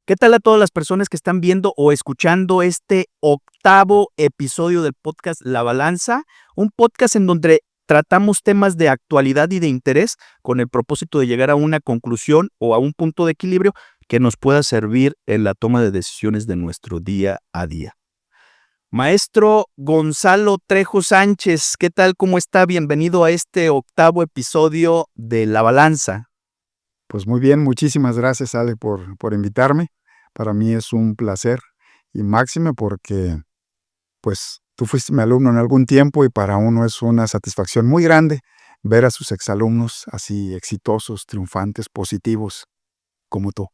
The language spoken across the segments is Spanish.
¿Qué tal a todas las personas que están viendo o escuchando este octavo episodio del podcast La Balanza? Un podcast en donde tratamos temas de actualidad y de interés con el propósito de llegar a una conclusión o a un punto de equilibrio que nos pueda servir en la toma de decisiones de nuestro día a día. Maestro Gonzalo Trejo Sánchez, ¿qué tal? ¿Cómo está? Bienvenido a este octavo episodio de La Balanza. Pues muy bien, muchísimas gracias, Ale, por invitarme. Para mí es un placer y máxime porque, pues, tú fuiste mi alumno en algún tiempo y para uno es una satisfacción muy grande ver a sus exalumnos así exitosos, triunfantes, positivos, como tú.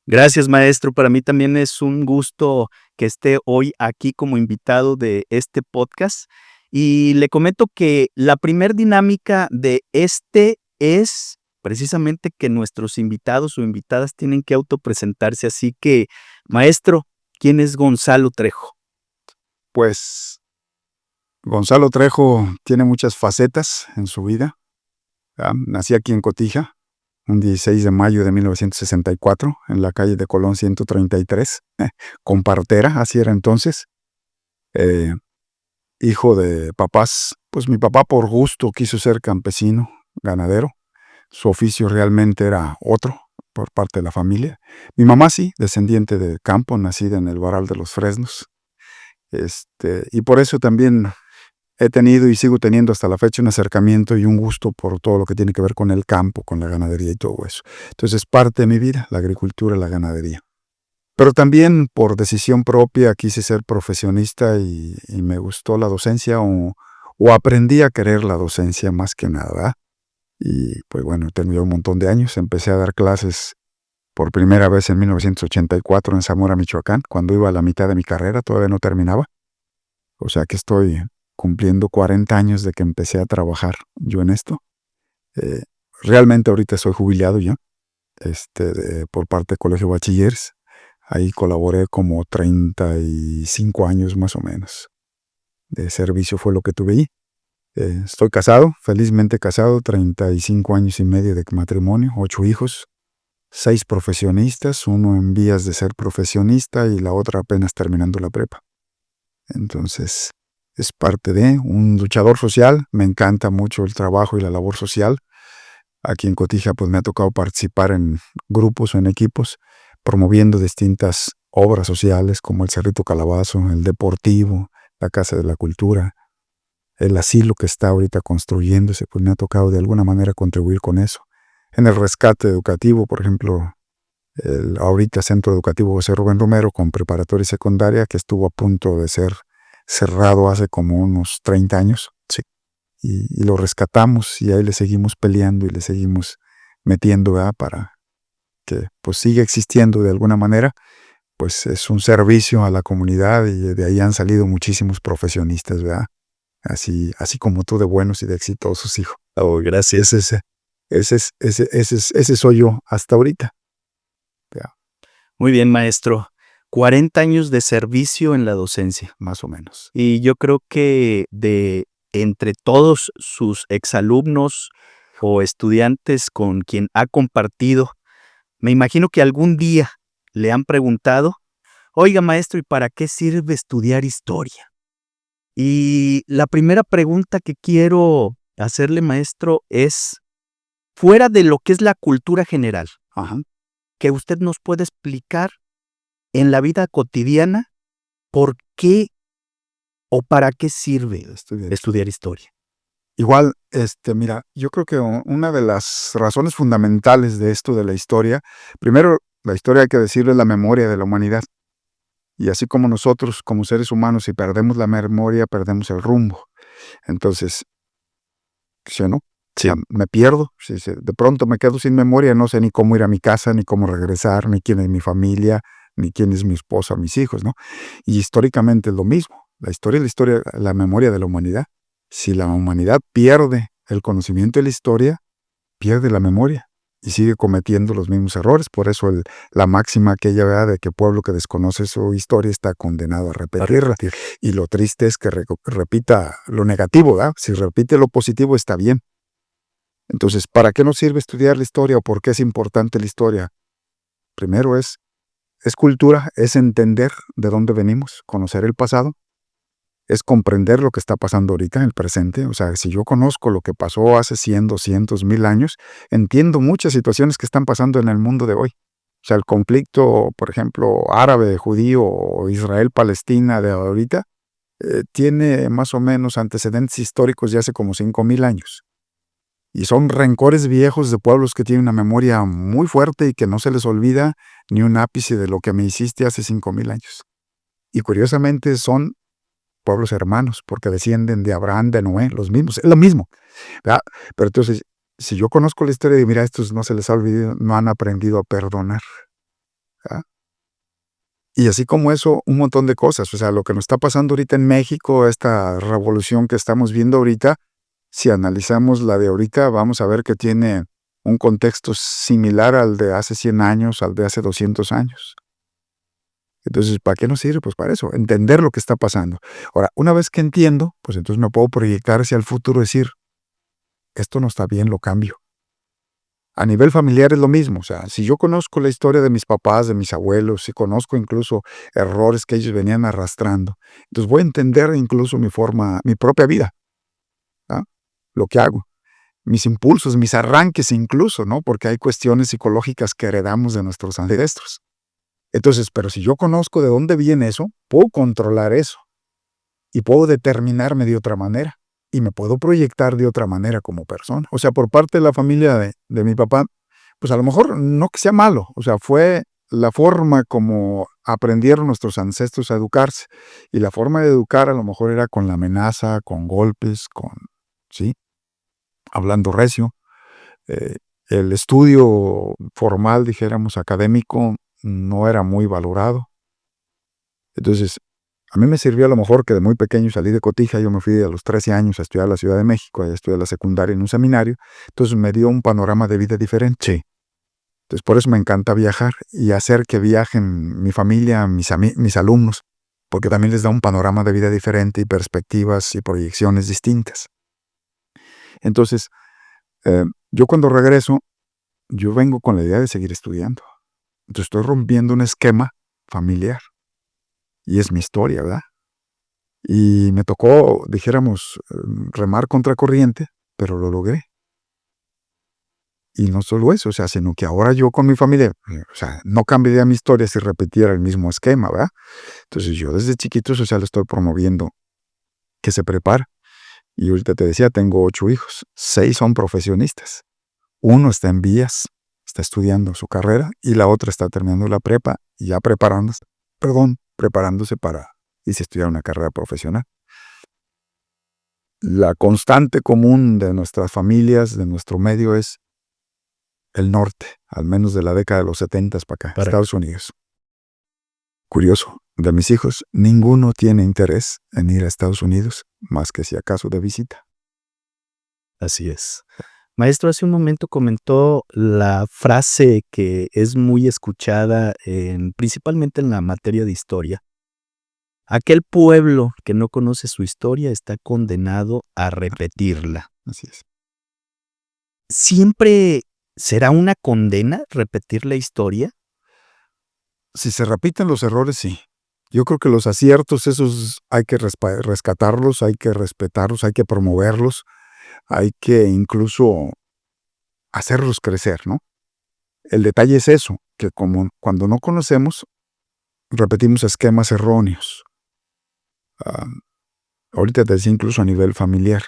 Gracias, maestro. Para mí también es un gusto que esté hoy aquí como invitado de este podcast. Y le comento que la primer dinámica de este es precisamente que nuestros invitados o invitadas tienen que autopresentarse. Así que, maestro, ¿quién es Gonzalo Trejo? Pues Gonzalo Trejo tiene muchas facetas en su vida. Nací aquí en Cotija, un 16 de mayo de 1964, en la calle de Colón 133, con partera, así era entonces. Eh, Hijo de papás, pues mi papá por gusto quiso ser campesino, ganadero. Su oficio realmente era otro por parte de la familia. Mi mamá sí, descendiente de campo, nacida en el Varal de los Fresnos. Y por eso también he tenido y sigo teniendo hasta la fecha un acercamiento y un gusto por todo lo que tiene que ver con el campo, con la ganadería y todo eso. Entonces es parte de mi vida, la agricultura y la ganadería. Pero también por decisión propia quise ser profesionista y me gustó la docencia o aprendí a querer la docencia más que nada, ¿verdad? Y pues bueno, terminé un montón de años. Empecé a dar clases por primera vez en 1984 en Zamora, Michoacán, cuando iba a la mitad de mi carrera, todavía no terminaba. O sea que estoy cumpliendo 40 años de que empecé a trabajar yo en esto. Eh, Realmente ahorita soy jubilado ya, por parte del Colegio de Bachilleres. Ahí colaboré como 35 años más o menos. De servicio fue lo que tuve ahí. Estoy casado, felizmente casado, 35 años y medio de matrimonio, 8 hijos, 6 profesionistas, uno en vías de ser profesionista y la otra apenas terminando la prepa. Entonces, es parte de un luchador social, me encanta mucho el trabajo y la labor social. Aquí en Cotija pues me ha tocado participar en grupos o en equipos promoviendo distintas obras sociales como el Cerrito Calabazo, el Deportivo, la Casa de la Cultura, el asilo que está ahorita construyéndose, pues me ha tocado de alguna manera contribuir con eso. En el rescate educativo, por ejemplo, el ahorita Centro Educativo José Rubén Romero con preparatoria y secundaria que estuvo a punto de ser cerrado hace como unos 30 años. Sí. Y lo rescatamos y ahí le seguimos peleando y le seguimos metiendo, ¿verdad? Para que pues siga existiendo de alguna manera. Pues es un servicio a la comunidad y de ahí han salido muchísimos profesionistas, ¿verdad? Así como tú de buenos y de exitosos, hijo. Oh, gracias. Ese soy yo hasta ahorita. ¿Verdad? Muy bien, maestro. 40 años de servicio en la docencia. Más o menos. Y yo creo que de entre todos sus exalumnos o estudiantes con quien ha compartido, me imagino que algún día le han preguntado: oiga, maestro, ¿y para qué sirve estudiar historia? Y la primera pregunta que quiero hacerle, maestro, es, fuera de lo que es la cultura general, Ajá. que usted nos puede explicar en la vida cotidiana por qué o para qué sirve estudiar historia. Igual, mira, yo creo que una de las razones fundamentales de esto de la historia, primero, la historia hay que decirle la memoria de la humanidad. Y así como nosotros, como seres humanos, si perdemos la memoria, perdemos el rumbo. Entonces, ¿sí o no? Sí. Me pierdo. Si de pronto me quedo sin memoria, no sé ni cómo ir a mi casa, ni cómo regresar, ni quién es mi familia, ni quién es mi esposa, mis hijos, ¿no? Y históricamente es lo mismo. La historia, la memoria de la humanidad. Si la humanidad pierde el conocimiento de la historia, pierde la memoria y sigue cometiendo los mismos errores. Por eso la máxima aquella, ¿verdad?, de que pueblo que desconoce su historia está condenado a repetirla. Y lo triste es que repita lo negativo, ¿verdad? Si repite lo positivo está bien. Entonces, ¿para qué nos sirve estudiar la historia o por qué es importante la historia? Primero es es cultura, es entender de dónde venimos, conocer el pasado, es comprender lo que está pasando ahorita en el presente. O sea, si yo conozco lo que pasó hace 100, 200, 1000 años, entiendo muchas situaciones que están pasando en el mundo de hoy. O sea, el conflicto, por ejemplo, árabe, judío o Israel-Palestina de ahorita, tiene más o menos antecedentes históricos de hace como 5000 años. Y son rencores viejos de pueblos que tienen una memoria muy fuerte y que no se les olvida ni un ápice de lo que me hiciste hace 5000 años. Y curiosamente son pueblos hermanos, porque descienden de Abraham, de Noé, los mismos, es lo mismo, ¿verdad? Pero entonces, si yo conozco la historia de, mira, estos no se les ha olvidado, no han aprendido a perdonar, ¿verdad? Y así como eso, un montón de cosas. O sea, lo que nos está pasando ahorita en México, esta revolución que estamos viendo ahorita, si analizamos la de ahorita, vamos a ver que tiene un contexto similar al de hace 100 años, al de hace 200 años. Entonces, ¿para qué nos sirve? Pues para eso, entender lo que está pasando. Ahora, una vez que entiendo, pues entonces me puedo proyectar hacia el futuro y decir, esto no está bien, lo cambio. A nivel familiar es lo mismo. O sea, si yo conozco la historia de mis papás, de mis abuelos, si conozco incluso errores que ellos venían arrastrando, entonces voy a entender incluso mi propia vida, ¿ah? Lo que hago, mis impulsos, mis arranques incluso, ¿no? Porque hay cuestiones psicológicas que heredamos de nuestros ancestros. Entonces, pero si yo conozco de dónde viene eso, puedo controlar eso y puedo determinarme de otra manera y me puedo proyectar de otra manera como persona. O sea, por parte de la familia de mi papá, pues a lo mejor no que sea malo, o sea, fue la forma como aprendieron nuestros ancestros a educarse. Y la forma de educar a lo mejor era con la amenaza, con golpes, ¿sí? Hablando recio. El estudio formal, dijéramos, académico, no era muy valorado. Entonces, a mí me sirvió a lo mejor que de muy pequeño salí de Cotija, yo me fui a los 13 años a estudiar a la Ciudad de México, a estudiar la secundaria en un seminario, entonces me dio un panorama de vida diferente. Sí. Entonces, por eso me encanta viajar y hacer que viajen mi familia, mis alumnos, porque también les da un panorama de vida diferente y perspectivas y proyecciones distintas. Entonces, yo cuando regreso, yo vengo con la idea de seguir estudiando. Entonces estoy rompiendo un esquema familiar. Y es mi historia, ¿verdad? Y me tocó, dijéramos, remar contracorriente, pero lo logré. Y no solo eso, o sea, sino que ahora yo con mi familia, o sea, no cambiaría mi historia si repitiera el mismo esquema, ¿verdad? Entonces yo desde chiquito, o sea, le estoy promoviendo que se prepare. Y ahorita te decía, tengo 8 hijos, 6 son profesionistas. Uno está en vías, está estudiando su carrera, y la otra está terminando la prepa y ya preparándose para irse a estudiar una carrera profesional. La constante común de nuestras familias, de nuestro medio, es el norte, al menos de la década de los 70 para acá, Estados Unidos. Curioso, de mis hijos, ninguno tiene interés en ir a Estados Unidos, más que si acaso de visita. Así es. Maestro, hace un momento comentó la frase que es muy escuchada principalmente en la materia de historia. Aquel pueblo que no conoce su historia está condenado a repetirla. Así es. ¿Siempre será una condena repetir la historia? Si se repiten los errores, sí. Yo creo que los aciertos, esos hay que rescatarlos, hay que respetarlos, hay que promoverlos, hay que incluso hacerlos crecer, ¿no? El detalle es eso, que como cuando no conocemos, repetimos esquemas erróneos. Ahorita te decía incluso a nivel familiar.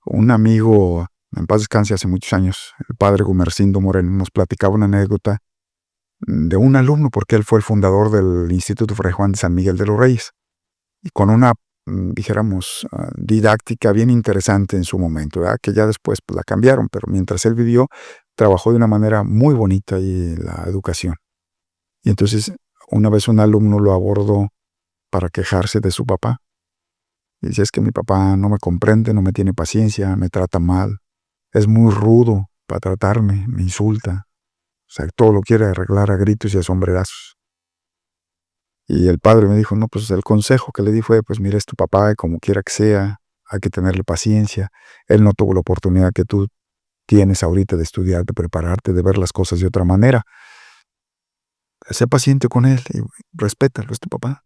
Un amigo, en paz descanse, hace muchos años, el padre Gumercindo Moreno, nos platicaba una anécdota de un alumno, porque él fue el fundador del Instituto Fray Juan de San Miguel de los Reyes, y con una, dijéramos, didáctica bien interesante en su momento, ¿verdad? Que ya después pues, la cambiaron, pero mientras él vivió, trabajó de una manera muy bonita ahí la educación. Y entonces, una vez un alumno lo abordó para quejarse de su papá. Y dice, es que mi papá no me comprende, no me tiene paciencia, me trata mal, es muy rudo para tratarme, me insulta. O sea, todo lo quiere arreglar a gritos y a sombrerazos. Y el padre me dijo, no, pues el consejo que le di fue, pues mira, es tu papá, y como quiera que sea, hay que tenerle paciencia. Él no tuvo la oportunidad que tú tienes ahorita de estudiar, de prepararte, de ver las cosas de otra manera. sé paciente con él y respétalo, es tu papá.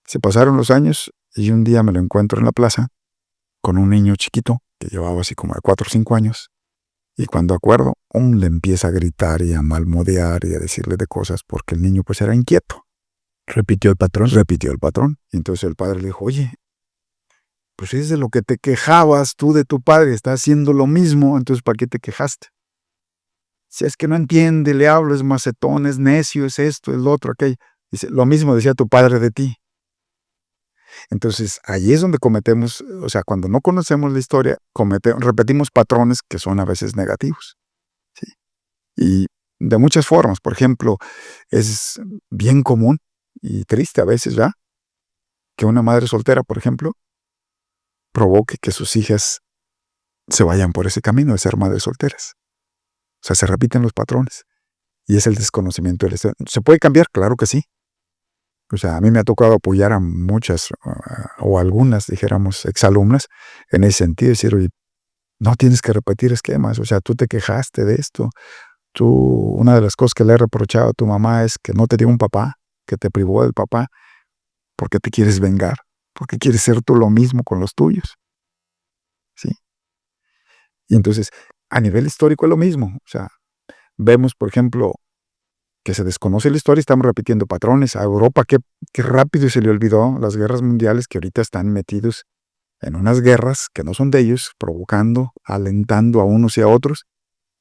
Se pasaron los años y un día me lo encuentro en la plaza con un niño chiquito que llevaba así como de 4 o 5 años. Y cuando acuerdo, le empieza a gritar y a malmodear y a decirle de cosas porque el niño pues era inquieto. ¿Repitió el patrón? Repitió el patrón. Y entonces el padre le dijo, oye, pues es de lo que te quejabas tú de tu padre, está haciendo lo mismo, entonces ¿para qué te quejaste? Si es que no entiende, le hablo, es macetón, es necio, es esto, es lo otro, aquello. Dice, lo mismo decía tu padre de ti. Entonces, ahí es donde cometemos, o sea, cuando no conocemos la historia, repetimos patrones que son a veces negativos. ¿Sí? Y de muchas formas. Por ejemplo, es bien común y triste a veces, ¿ya? Que una madre soltera, por ejemplo, provoque que sus hijas se vayan por ese camino de ser madres solteras. O sea, se repiten los patrones. Y es el desconocimiento de la historia. ¿Se puede cambiar? Claro que sí. O sea, a mí me ha tocado apoyar a muchas o algunas, dijéramos, exalumnas en ese sentido. Decir, oye, no tienes que repetir esquemas. O sea, tú te quejaste de esto. Una de las cosas que le he reprochado a tu mamá es que no te dio un papá, que te privó del papá. ¿Por qué te quieres vengar? ¿Por qué quieres ser tú lo mismo con los tuyos? ¿Sí? Y entonces, a nivel histórico es lo mismo. O sea, vemos, por ejemplo, que se desconoce la historia y estamos repitiendo patrones. A Europa, qué rápido se le olvidó las guerras mundiales, que ahorita están metidos en unas guerras que no son de ellos, provocando, alentando a unos y a otros,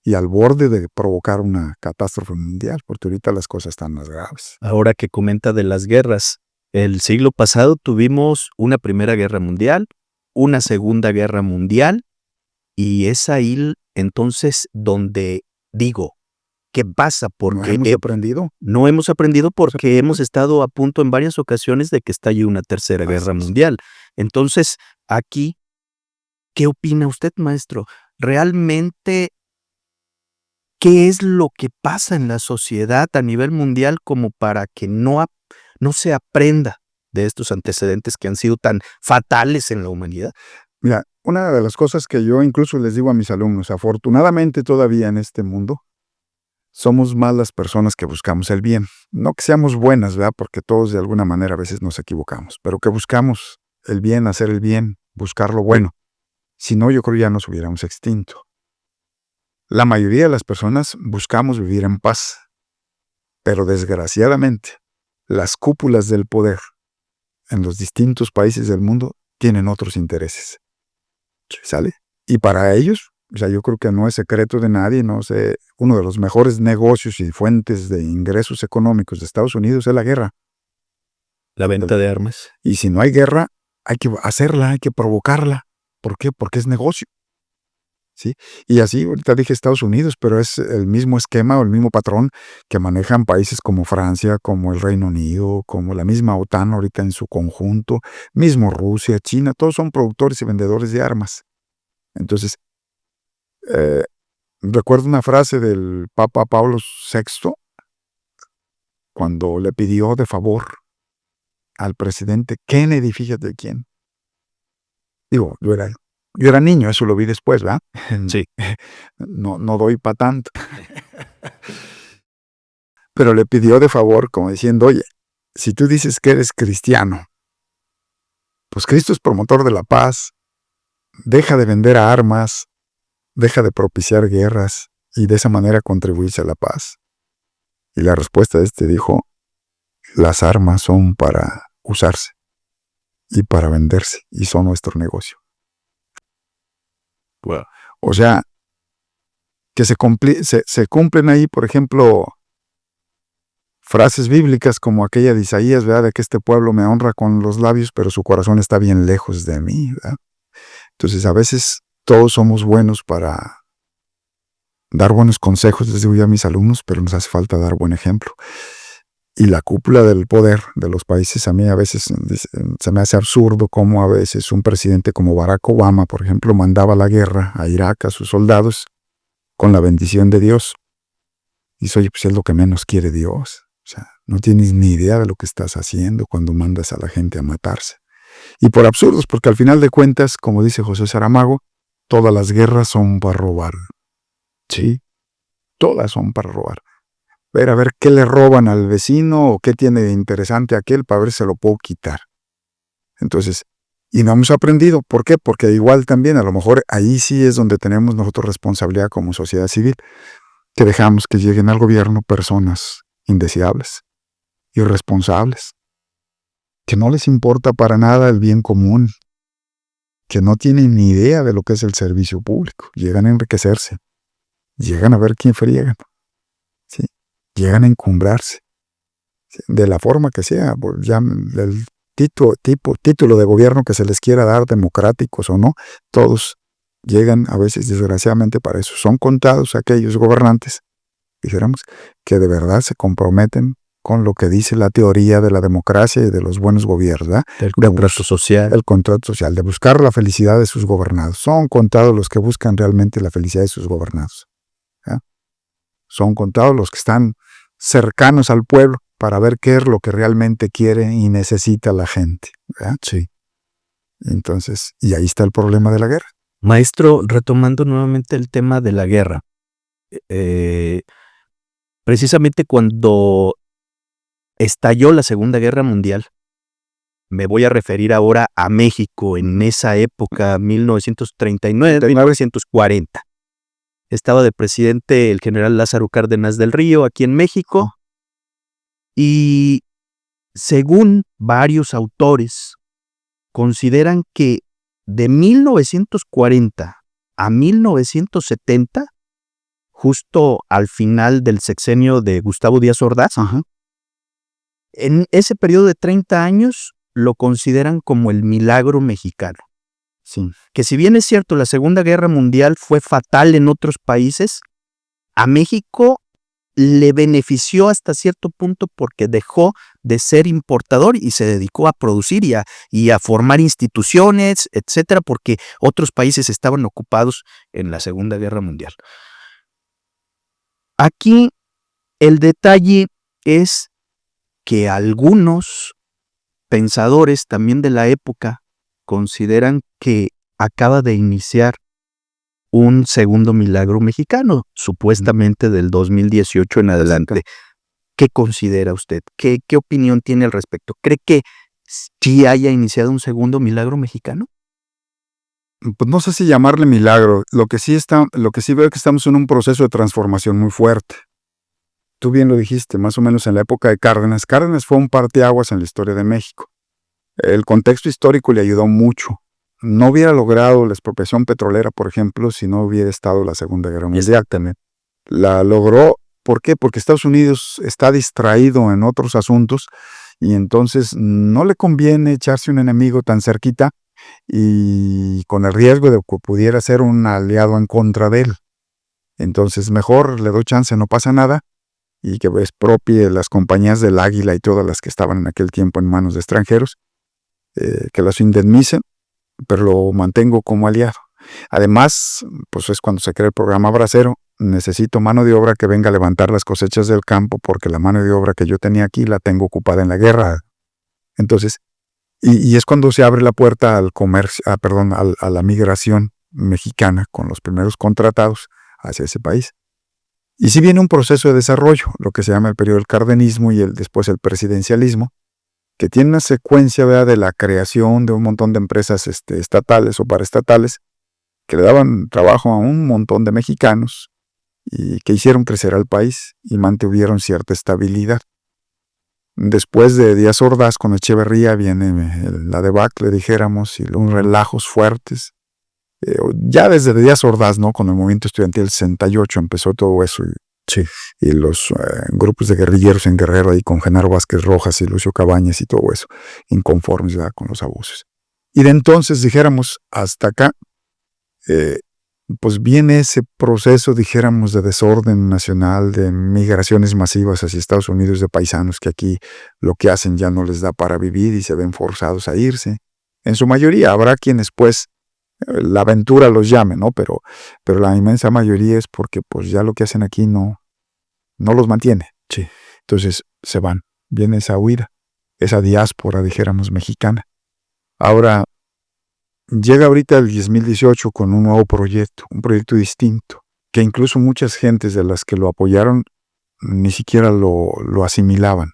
y al borde de provocar una catástrofe mundial, porque ahorita las cosas están más graves. Ahora que comenta de las guerras, el siglo pasado tuvimos una Primera Guerra Mundial, una Segunda Guerra Mundial, y es ahí entonces donde digo, ¿qué pasa? ¿No hemos aprendido? No hemos aprendido porque hemos estado a punto en varias ocasiones de que estalle una Tercera Guerra Mundial. Entonces, aquí, ¿qué opina usted, maestro? ¿Realmente qué es lo que pasa en la sociedad a nivel mundial como para que no se aprenda de estos antecedentes que han sido tan fatales en la humanidad? Mira, una de las cosas que yo incluso les digo a mis alumnos, afortunadamente todavía en este mundo, somos más las personas que buscamos el bien. No que seamos buenas, ¿verdad? Porque todos de alguna manera a veces nos equivocamos, pero que buscamos el bien, hacer el bien, buscar lo bueno. Si no, yo creo ya nos hubiéramos extinto. La mayoría de las personas buscamos vivir en paz, pero desgraciadamente, las cúpulas del poder en los distintos países del mundo tienen otros intereses. ¿Sale? Y para ellos, o sea, yo creo que no es secreto de nadie, no sé, uno de los mejores negocios y fuentes de ingresos económicos de Estados Unidos es la guerra. La venta de armas. Y si no hay guerra, hay que hacerla, hay que provocarla. ¿Por qué? Porque es negocio. ¿Sí? Y así, ahorita dije Estados Unidos, pero es el mismo esquema o el mismo patrón que manejan países como Francia, como el Reino Unido, como la misma OTAN ahorita en su conjunto, mismo Rusia, China, todos son productores y vendedores de armas. Entonces, recuerdo una frase del Papa Pablo VI cuando le pidió de favor al presidente Kennedy, fíjate quién. Digo, yo era niño, eso lo vi después, ¿verdad? Sí. No doy para tanto. Pero le pidió de favor, como diciendo, oye, si tú dices que eres cristiano, pues Cristo es promotor de la paz, deja de vender armas, deja de propiciar guerras y de esa manera contribuirse a la paz. Y la respuesta de este dijo, las armas son para usarse y para venderse y son nuestro negocio. Wow. O sea, que se cumplen ahí, por ejemplo, frases bíblicas como aquella de Isaías, ¿verdad? De que este pueblo me honra con los labios, pero su corazón está bien lejos de mí, ¿verdad? Entonces, a veces todos somos buenos para dar buenos consejos, les digo yo a mis alumnos, pero nos hace falta dar buen ejemplo. Y la cúpula del poder de los países, a mí a veces se me hace absurdo cómo a veces un presidente como Barack Obama, por ejemplo, mandaba la guerra a Irak a sus soldados con la bendición de Dios. Y dice, oye, pues es lo que menos quiere Dios. O sea, no tienes ni idea de lo que estás haciendo cuando mandas a la gente a matarse. Y por absurdos, porque al final de cuentas, como dice José Saramago, todas las guerras son para robar. Sí, todas son para robar. a ver qué le roban al vecino o qué tiene de interesante aquel para ver si se lo puedo quitar. Entonces, y no hemos aprendido. ¿Por qué? Porque igual también, a lo mejor ahí sí es donde tenemos nosotros responsabilidad como sociedad civil, que dejamos que lleguen al gobierno personas indeseables, irresponsables, que no les importa para nada el bien común, que no tienen ni idea de lo que es el servicio público. Llegan a enriquecerse, llegan a ver quién friegan, ¿sí? Llegan a encumbrarse, ¿sí? De la forma que sea, ya el título de gobierno que se les quiera dar, democráticos o no, todos llegan a veces desgraciadamente para eso. Son contados aquellos gobernantes, dijéramos, que de verdad se comprometen con lo que dice la teoría de la democracia y de los buenos gobiernos, ¿verdad? El contrato social. El contrato social, de buscar la felicidad de sus gobernados. Son contados los que buscan realmente la felicidad de sus gobernados, ¿verdad? Son contados los que están cercanos al pueblo para ver qué es lo que realmente quiere y necesita la gente, ¿verdad? Sí. Entonces, y ahí está el problema de la guerra. Maestro, retomando nuevamente el tema de la guerra, precisamente cuando estalló la Segunda Guerra Mundial, me voy a referir ahora a México en esa época, 1939-1940. Estaba de presidente el general Lázaro Cárdenas del Río aquí en México, y según varios autores, consideran que de 1940 a 1970, justo al final del sexenio de Gustavo Díaz Ordaz, en ese periodo de 30 años lo consideran como el milagro mexicano. Sí. Que si bien es cierto, la Segunda Guerra Mundial fue fatal en otros países, a México le benefició hasta cierto punto porque dejó de ser importador y se dedicó a producir y a formar instituciones, etcétera, porque otros países estaban ocupados en la Segunda Guerra Mundial. Aquí el detalle es que algunos pensadores también de la época consideran que acaba de iniciar un segundo milagro mexicano, supuestamente del 2018 en adelante. ¿Qué considera usted? ¿Qué opinión tiene al respecto? ¿Cree que sí haya iniciado un segundo milagro mexicano? Pues no sé si llamarle milagro. Lo que sí veo es que estamos en un proceso de transformación muy fuerte. Tú bien lo dijiste, más o menos en la época de Cárdenas. Cárdenas fue un parteaguas en la historia de México. El contexto histórico le ayudó mucho. No hubiera logrado la expropiación petrolera, por ejemplo, si no hubiera estado la Segunda Guerra Mundial. Exactamente. La logró, ¿por qué? Porque Estados Unidos está distraído en otros asuntos y entonces no le conviene echarse un enemigo tan cerquita y con el riesgo de que pudiera ser un aliado en contra de él. Entonces mejor le doy chance, no pasa nada, y que expropie las compañías del Águila y todas las que estaban en aquel tiempo en manos de extranjeros, que las indemnicen, pero lo mantengo como aliado. Además, pues es cuando se crea el programa Bracero, necesito mano de obra que venga a levantar las cosechas del campo porque la mano de obra que yo tenía aquí la tengo ocupada en la guerra. Entonces, y es cuando se abre la puerta al comercio, a la migración mexicana con los primeros contratados hacia ese país. Y sí viene un proceso de desarrollo, lo que se llama el periodo del cardenismo y después el presidencialismo, que tiene una secuencia, ¿verdad?, de la creación de un montón de empresas estatales o paraestatales que le daban trabajo a un montón de mexicanos y que hicieron crecer al país y mantuvieron cierta estabilidad. Después de Díaz Ordaz con Echeverría viene la debacle, dijéramos, y unos relajos fuertes. Ya desde Díaz Ordaz, ¿no?, con el movimiento estudiantil del 68 empezó todo eso. Y los grupos de guerrilleros en Guerrero ahí con Genaro Vázquez Rojas y Lucio Cabañas y todo eso, inconformes ya con los abusos. Y de entonces, dijéramos, hasta acá, pues viene ese proceso, dijéramos, de desorden nacional, de migraciones masivas hacia Estados Unidos de paisanos que aquí lo que hacen ya no les da para vivir y se ven forzados a irse. En su mayoría habrá quienes pues la aventura los llame, ¿no? Pero la inmensa mayoría es porque pues ya lo que hacen aquí no los mantiene. Sí. Entonces se van. Viene esa huida, esa diáspora, dijéramos, mexicana. Ahora, llega ahorita el 2018 con un nuevo proyecto, un proyecto distinto, que incluso muchas gentes de las que lo apoyaron ni siquiera lo asimilaban,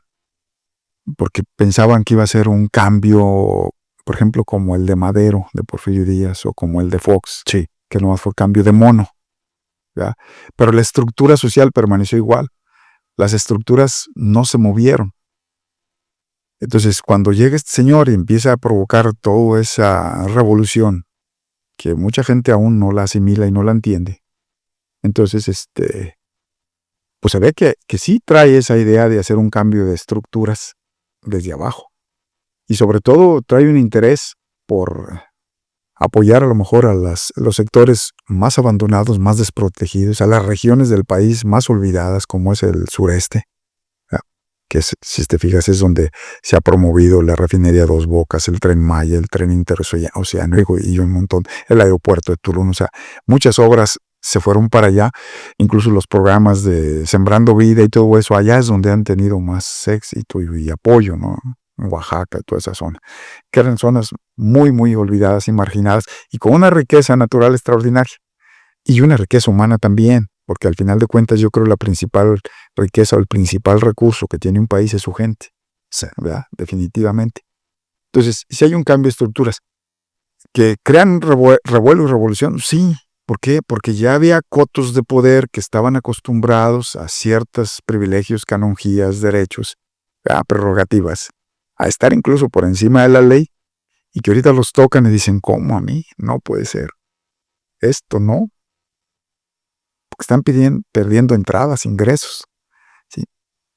porque pensaban que iba a ser un cambio, por ejemplo, como el de Madero, de Porfirio Díaz, o como el de Fox, Sí. que nomás fue cambio de mono, ¿ya? Pero la estructura social permaneció igual. Las estructuras no se movieron. Entonces, cuando llega este señor y empieza a provocar toda esa revolución, que mucha gente aún no la asimila y no la entiende, entonces, pues se ve que sí trae esa idea de hacer un cambio de estructuras desde abajo. Y sobre todo trae un interés por apoyar a lo mejor a los sectores más abandonados, más desprotegidos, a las regiones del país más olvidadas, como es el sureste, ¿ya? Que si te fijas es donde se ha promovido la refinería Dos Bocas, el Tren Maya, el tren interoceánico y un montón, el aeropuerto de Tulum, o sea, muchas obras se fueron para allá, incluso los programas de Sembrando Vida y todo eso, allá es donde han tenido más éxito y apoyo, ¿no? En Oaxaca, toda esa zona, que eran zonas muy, muy olvidadas y marginadas, y con una riqueza natural extraordinaria, y una riqueza humana también, porque al final de cuentas yo creo la principal riqueza o el principal recurso que tiene un país es su gente, ¿verdad? Definitivamente. Entonces, si hay un cambio de estructuras que crean revuelo y revolución, sí. ¿Por qué? Porque ya había cotos de poder que estaban acostumbrados a ciertos privilegios, canonjías, derechos, prerrogativas, a estar incluso por encima de la ley, y que ahorita los tocan y dicen, ¿cómo a mí? No puede ser. Esto no. Porque están perdiendo entradas, ingresos. ¿Sí?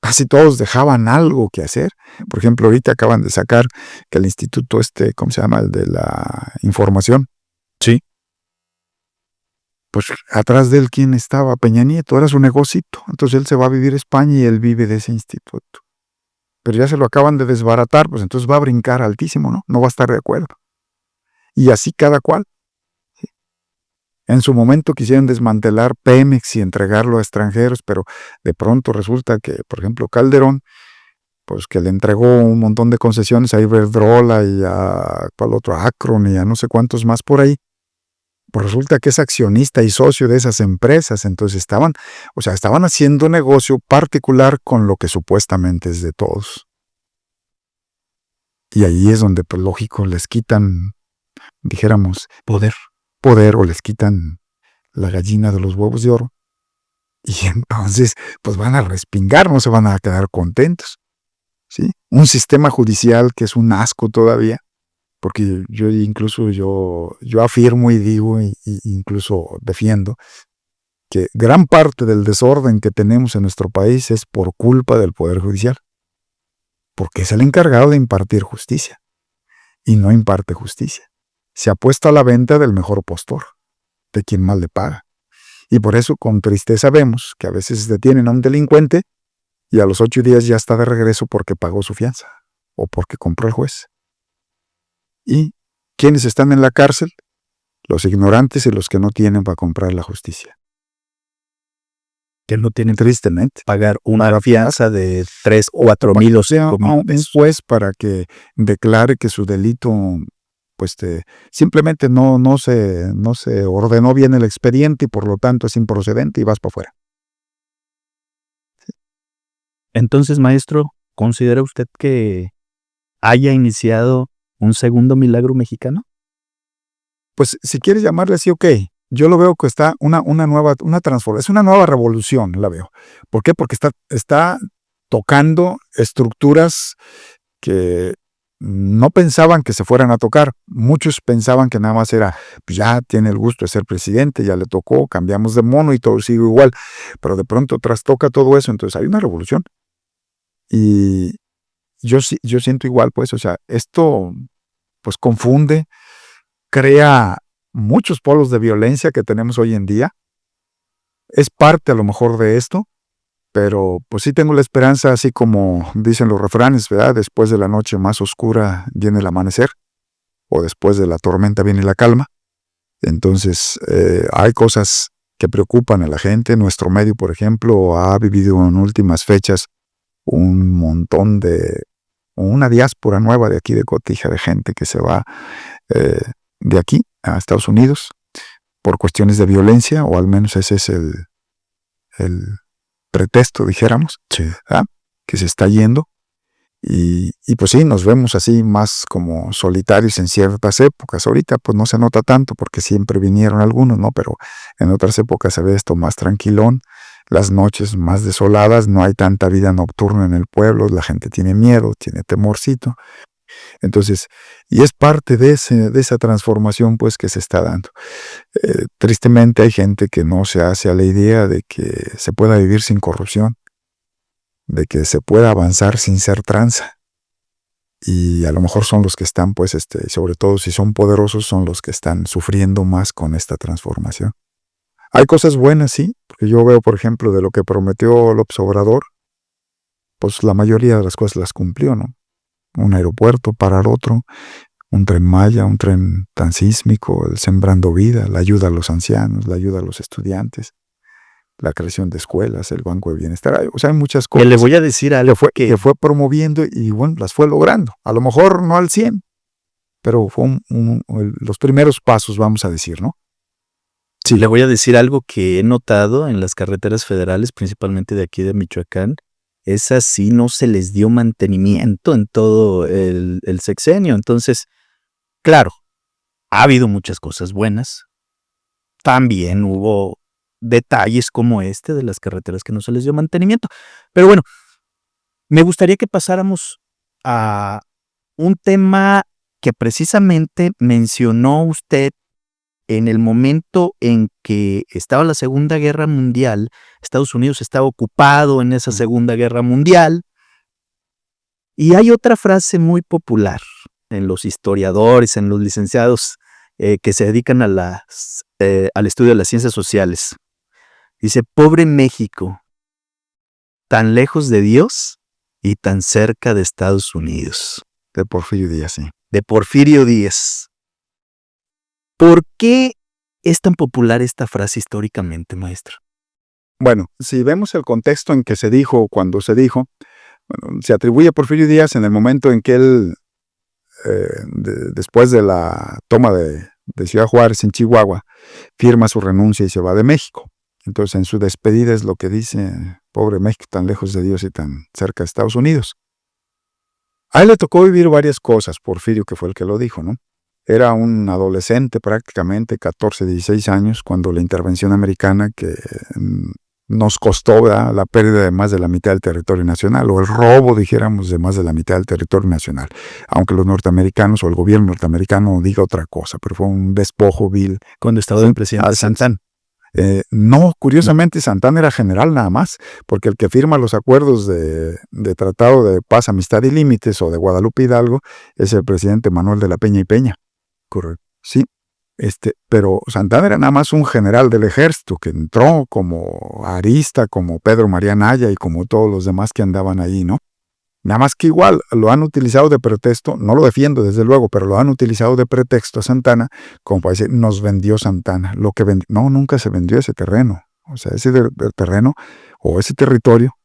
Casi todos dejaban algo que hacer. Por ejemplo, ahorita acaban de sacar que el instituto ¿cómo se llama? El de la información. Sí. Pues atrás de él, ¿quién estaba? Peña Nieto, era su negocito. Entonces él se va a vivir a España y él vive de ese instituto. Pero ya se lo acaban de desbaratar, pues entonces va a brincar altísimo, ¿no? No va a estar de acuerdo. Y así cada cual. ¿Sí? En su momento quisieron desmantelar Pemex y entregarlo a extranjeros, pero de pronto resulta que, por ejemplo, Calderón, pues que le entregó un montón de concesiones a Iberdrola y a ¿cuál otro? A Akron y a no sé cuántos más por ahí. Pues resulta que es accionista y socio de esas empresas, entonces estaban haciendo negocio particular con lo que supuestamente es de todos. Y ahí es donde, pues lógico, les quitan, dijéramos, poder o les quitan la gallina de los huevos de oro. Y entonces, pues van a respingar, no se van a quedar contentos. ¿Sí? Un sistema judicial que es un asco todavía. Porque yo afirmo y digo, y incluso defiendo, que gran parte del desorden que tenemos en nuestro país es por culpa del Poder Judicial, porque es el encargado de impartir justicia, y no imparte justicia. Se apuesta a la venta del mejor postor, de quien más le paga. Y por eso con tristeza vemos que a veces detienen a un delincuente y a los 8 días ya está de regreso porque pagó su fianza, o porque compró el juez. ¿Y quiénes están en la cárcel? Los ignorantes y los que no tienen para comprar la justicia. Que no tienen tristemente pagar una fianza de 3, 4 mil o 5 mil un juez para que declare que su delito, pues simplemente no se ordenó bien el expediente y por lo tanto es improcedente y vas para afuera. Entonces, maestro, ¿considera usted que haya iniciado un segundo milagro mexicano? Pues si quieres llamarle así, ok. Yo lo veo que está una transformación, es una nueva revolución, la veo. ¿Por qué? Porque está tocando estructuras que no pensaban que se fueran a tocar. Muchos pensaban que nada más era, pues ya tiene el gusto de ser presidente, ya le tocó, cambiamos de mono y todo sigue igual. Pero de pronto trastoca todo eso, entonces hay una revolución. Y yo siento igual, pues, o sea, esto pues confunde, crea muchos polos de violencia que tenemos hoy en día. Es parte a lo mejor de esto, pero pues sí tengo la esperanza, así como dicen los refranes, ¿verdad? Después de la noche más oscura viene el amanecer, o después de la tormenta viene la calma. Entonces hay cosas que preocupan a la gente. Nuestro medio, por ejemplo, ha vivido en últimas fechas un montón una diáspora nueva de aquí de Cotija, de gente que se va de aquí a Estados Unidos por cuestiones de violencia, o al menos ese es pretexto, dijéramos, Sí. que se está yendo. Y pues sí, nos vemos así más como solitarios en ciertas épocas. Ahorita pues no se nota tanto porque siempre vinieron algunos, ¿no? Pero en otras épocas se ve esto más tranquilón, las noches más desoladas, no hay tanta vida nocturna en el pueblo, la gente tiene miedo, tiene temorcito. Entonces, y es parte de esa transformación pues que se está dando. Tristemente hay gente que no se hace a la idea de que se pueda vivir sin corrupción, de que se pueda avanzar sin ser tranza. Y a lo mejor son los que están, pues, sobre todo si son poderosos, son los que están sufriendo más con esta transformación. Hay cosas buenas, sí, porque yo veo, por ejemplo, de lo que prometió López Obrador, pues la mayoría de las cosas las cumplió, ¿no? Un aeropuerto, parar otro, un tren Maya, un tren transísmico, el Sembrando Vida, la ayuda a los ancianos, la ayuda a los estudiantes, la creación de escuelas, el Banco de Bienestar. O sea, hay muchas Que cosas le voy a decir algo que fue promoviendo y bueno, las fue logrando. A lo mejor no al 100, pero fue los primeros pasos, vamos a decir, ¿no? Sí, le voy a decir algo que he notado en las carreteras federales, principalmente de aquí de Michoacán. Esas sí no se les dio mantenimiento en todo el sexenio. Entonces, claro, ha habido muchas cosas buenas. También hubo detalles como este de las carreteras que no se les dio mantenimiento. Pero bueno, me gustaría que pasáramos a un tema que precisamente mencionó usted en el momento en que estaba la Segunda Guerra Mundial. Estados Unidos estaba ocupado en esa Segunda Guerra Mundial. Y hay otra frase muy popular en los historiadores, en los licenciados que se dedican al estudio de las ciencias sociales. Dice, pobre México, tan lejos de Dios y tan cerca de Estados Unidos. De Porfirio Díaz, sí. De Porfirio Díaz. ¿Por qué es tan popular esta frase históricamente, maestro? Bueno, si vemos el contexto en que se dijo, cuando se dijo, bueno, se atribuye a Porfirio Díaz en el momento en que él, después de la toma de Ciudad Juárez en Chihuahua, firma su renuncia y se va de México. Entonces, en su despedida es lo que dice, pobre México, tan lejos de Dios y tan cerca de Estados Unidos. A él le tocó vivir varias cosas, Porfirio, que fue el que lo dijo, ¿no? Era un adolescente prácticamente, 14, 16 años, cuando la intervención americana que nos costó, ¿verdad?, la pérdida de más de la mitad del territorio nacional, o el robo, dijéramos, de más de la mitad del territorio nacional, aunque los norteamericanos o el gobierno norteamericano diga otra cosa, pero fue un despojo vil. Cuando estaba el presidente Santana. No, curiosamente Santana era general nada más, porque el que firma los acuerdos de Tratado de Paz, Amistad y Límites o de Guadalupe Hidalgo es el presidente Manuel de la Peña y Peña. Correcto. Sí, pero Santana era nada más un general del ejército que entró como arista, como Pedro María Naya y como todos los demás que andaban ahí, ¿no? Nada más que igual lo han utilizado de pretexto, no lo defiendo desde luego, pero lo han utilizado de pretexto a Santana, como para decir, nos vendió Santana. No, nunca se vendió ese terreno. O sea, ese terreno o ese territorio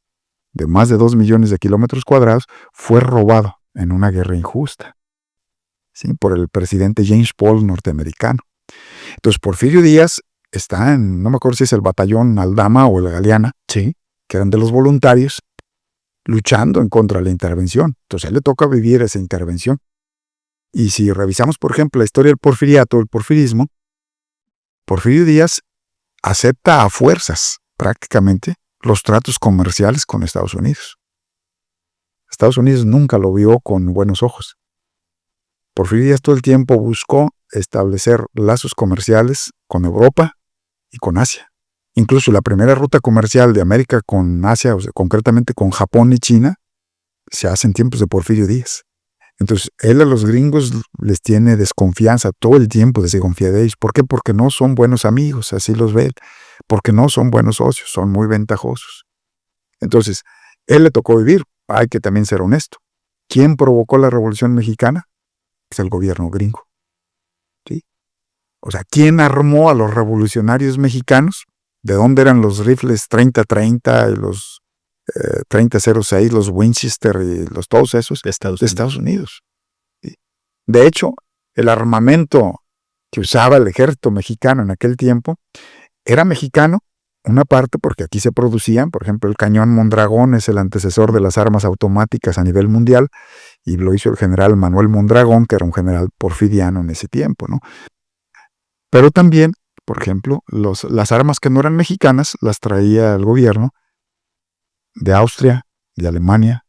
de más de 2 millones de kilómetros cuadrados fue robado en una guerra injusta, ¿sí?, por el presidente James Paul norteamericano. Entonces, Porfirio Díaz está en, no me acuerdo si es el batallón Aldama o el Galeana, sí, que eran de los voluntarios, luchando en contra de la intervención. Entonces a él le toca vivir esa intervención. Y si revisamos, por ejemplo, la historia del porfiriato, el porfirismo, Porfirio Díaz acepta a fuerzas, prácticamente, los tratos comerciales con Estados Unidos. Estados Unidos nunca lo vio con buenos ojos. Porfirio Díaz todo el tiempo buscó establecer lazos comerciales con Europa y con Asia. Incluso la primera ruta comercial de América con Asia, o sea, concretamente con Japón y China, se hace en tiempos de Porfirio Díaz. Entonces, él a los gringos les tiene desconfianza todo el tiempo, desconfía de ellos. ¿Por qué? Porque no son buenos amigos, así los ve él. Porque no son buenos socios, son muy ventajosos. Entonces, él le tocó vivir, hay que también ser honesto. ¿Quién provocó la Revolución Mexicana? Es el gobierno gringo. ¿Sí? O sea, ¿quién armó a los revolucionarios mexicanos? ¿De dónde eran los rifles 30-30 y los 30-06, los Winchester y todos esos? de Estados Unidos. ¿Sí? De hecho, el armamento que usaba el ejército mexicano en aquel tiempo era mexicano, Una parte porque aquí se producían, por ejemplo, el cañón Mondragón es el antecesor de las armas automáticas a nivel mundial, y lo hizo el general Manuel Mondragón, que era un general porfiriano en ese tiempo, ¿no? Pero también, por ejemplo, las armas que no eran mexicanas las traía el gobierno de Austria, de Alemania,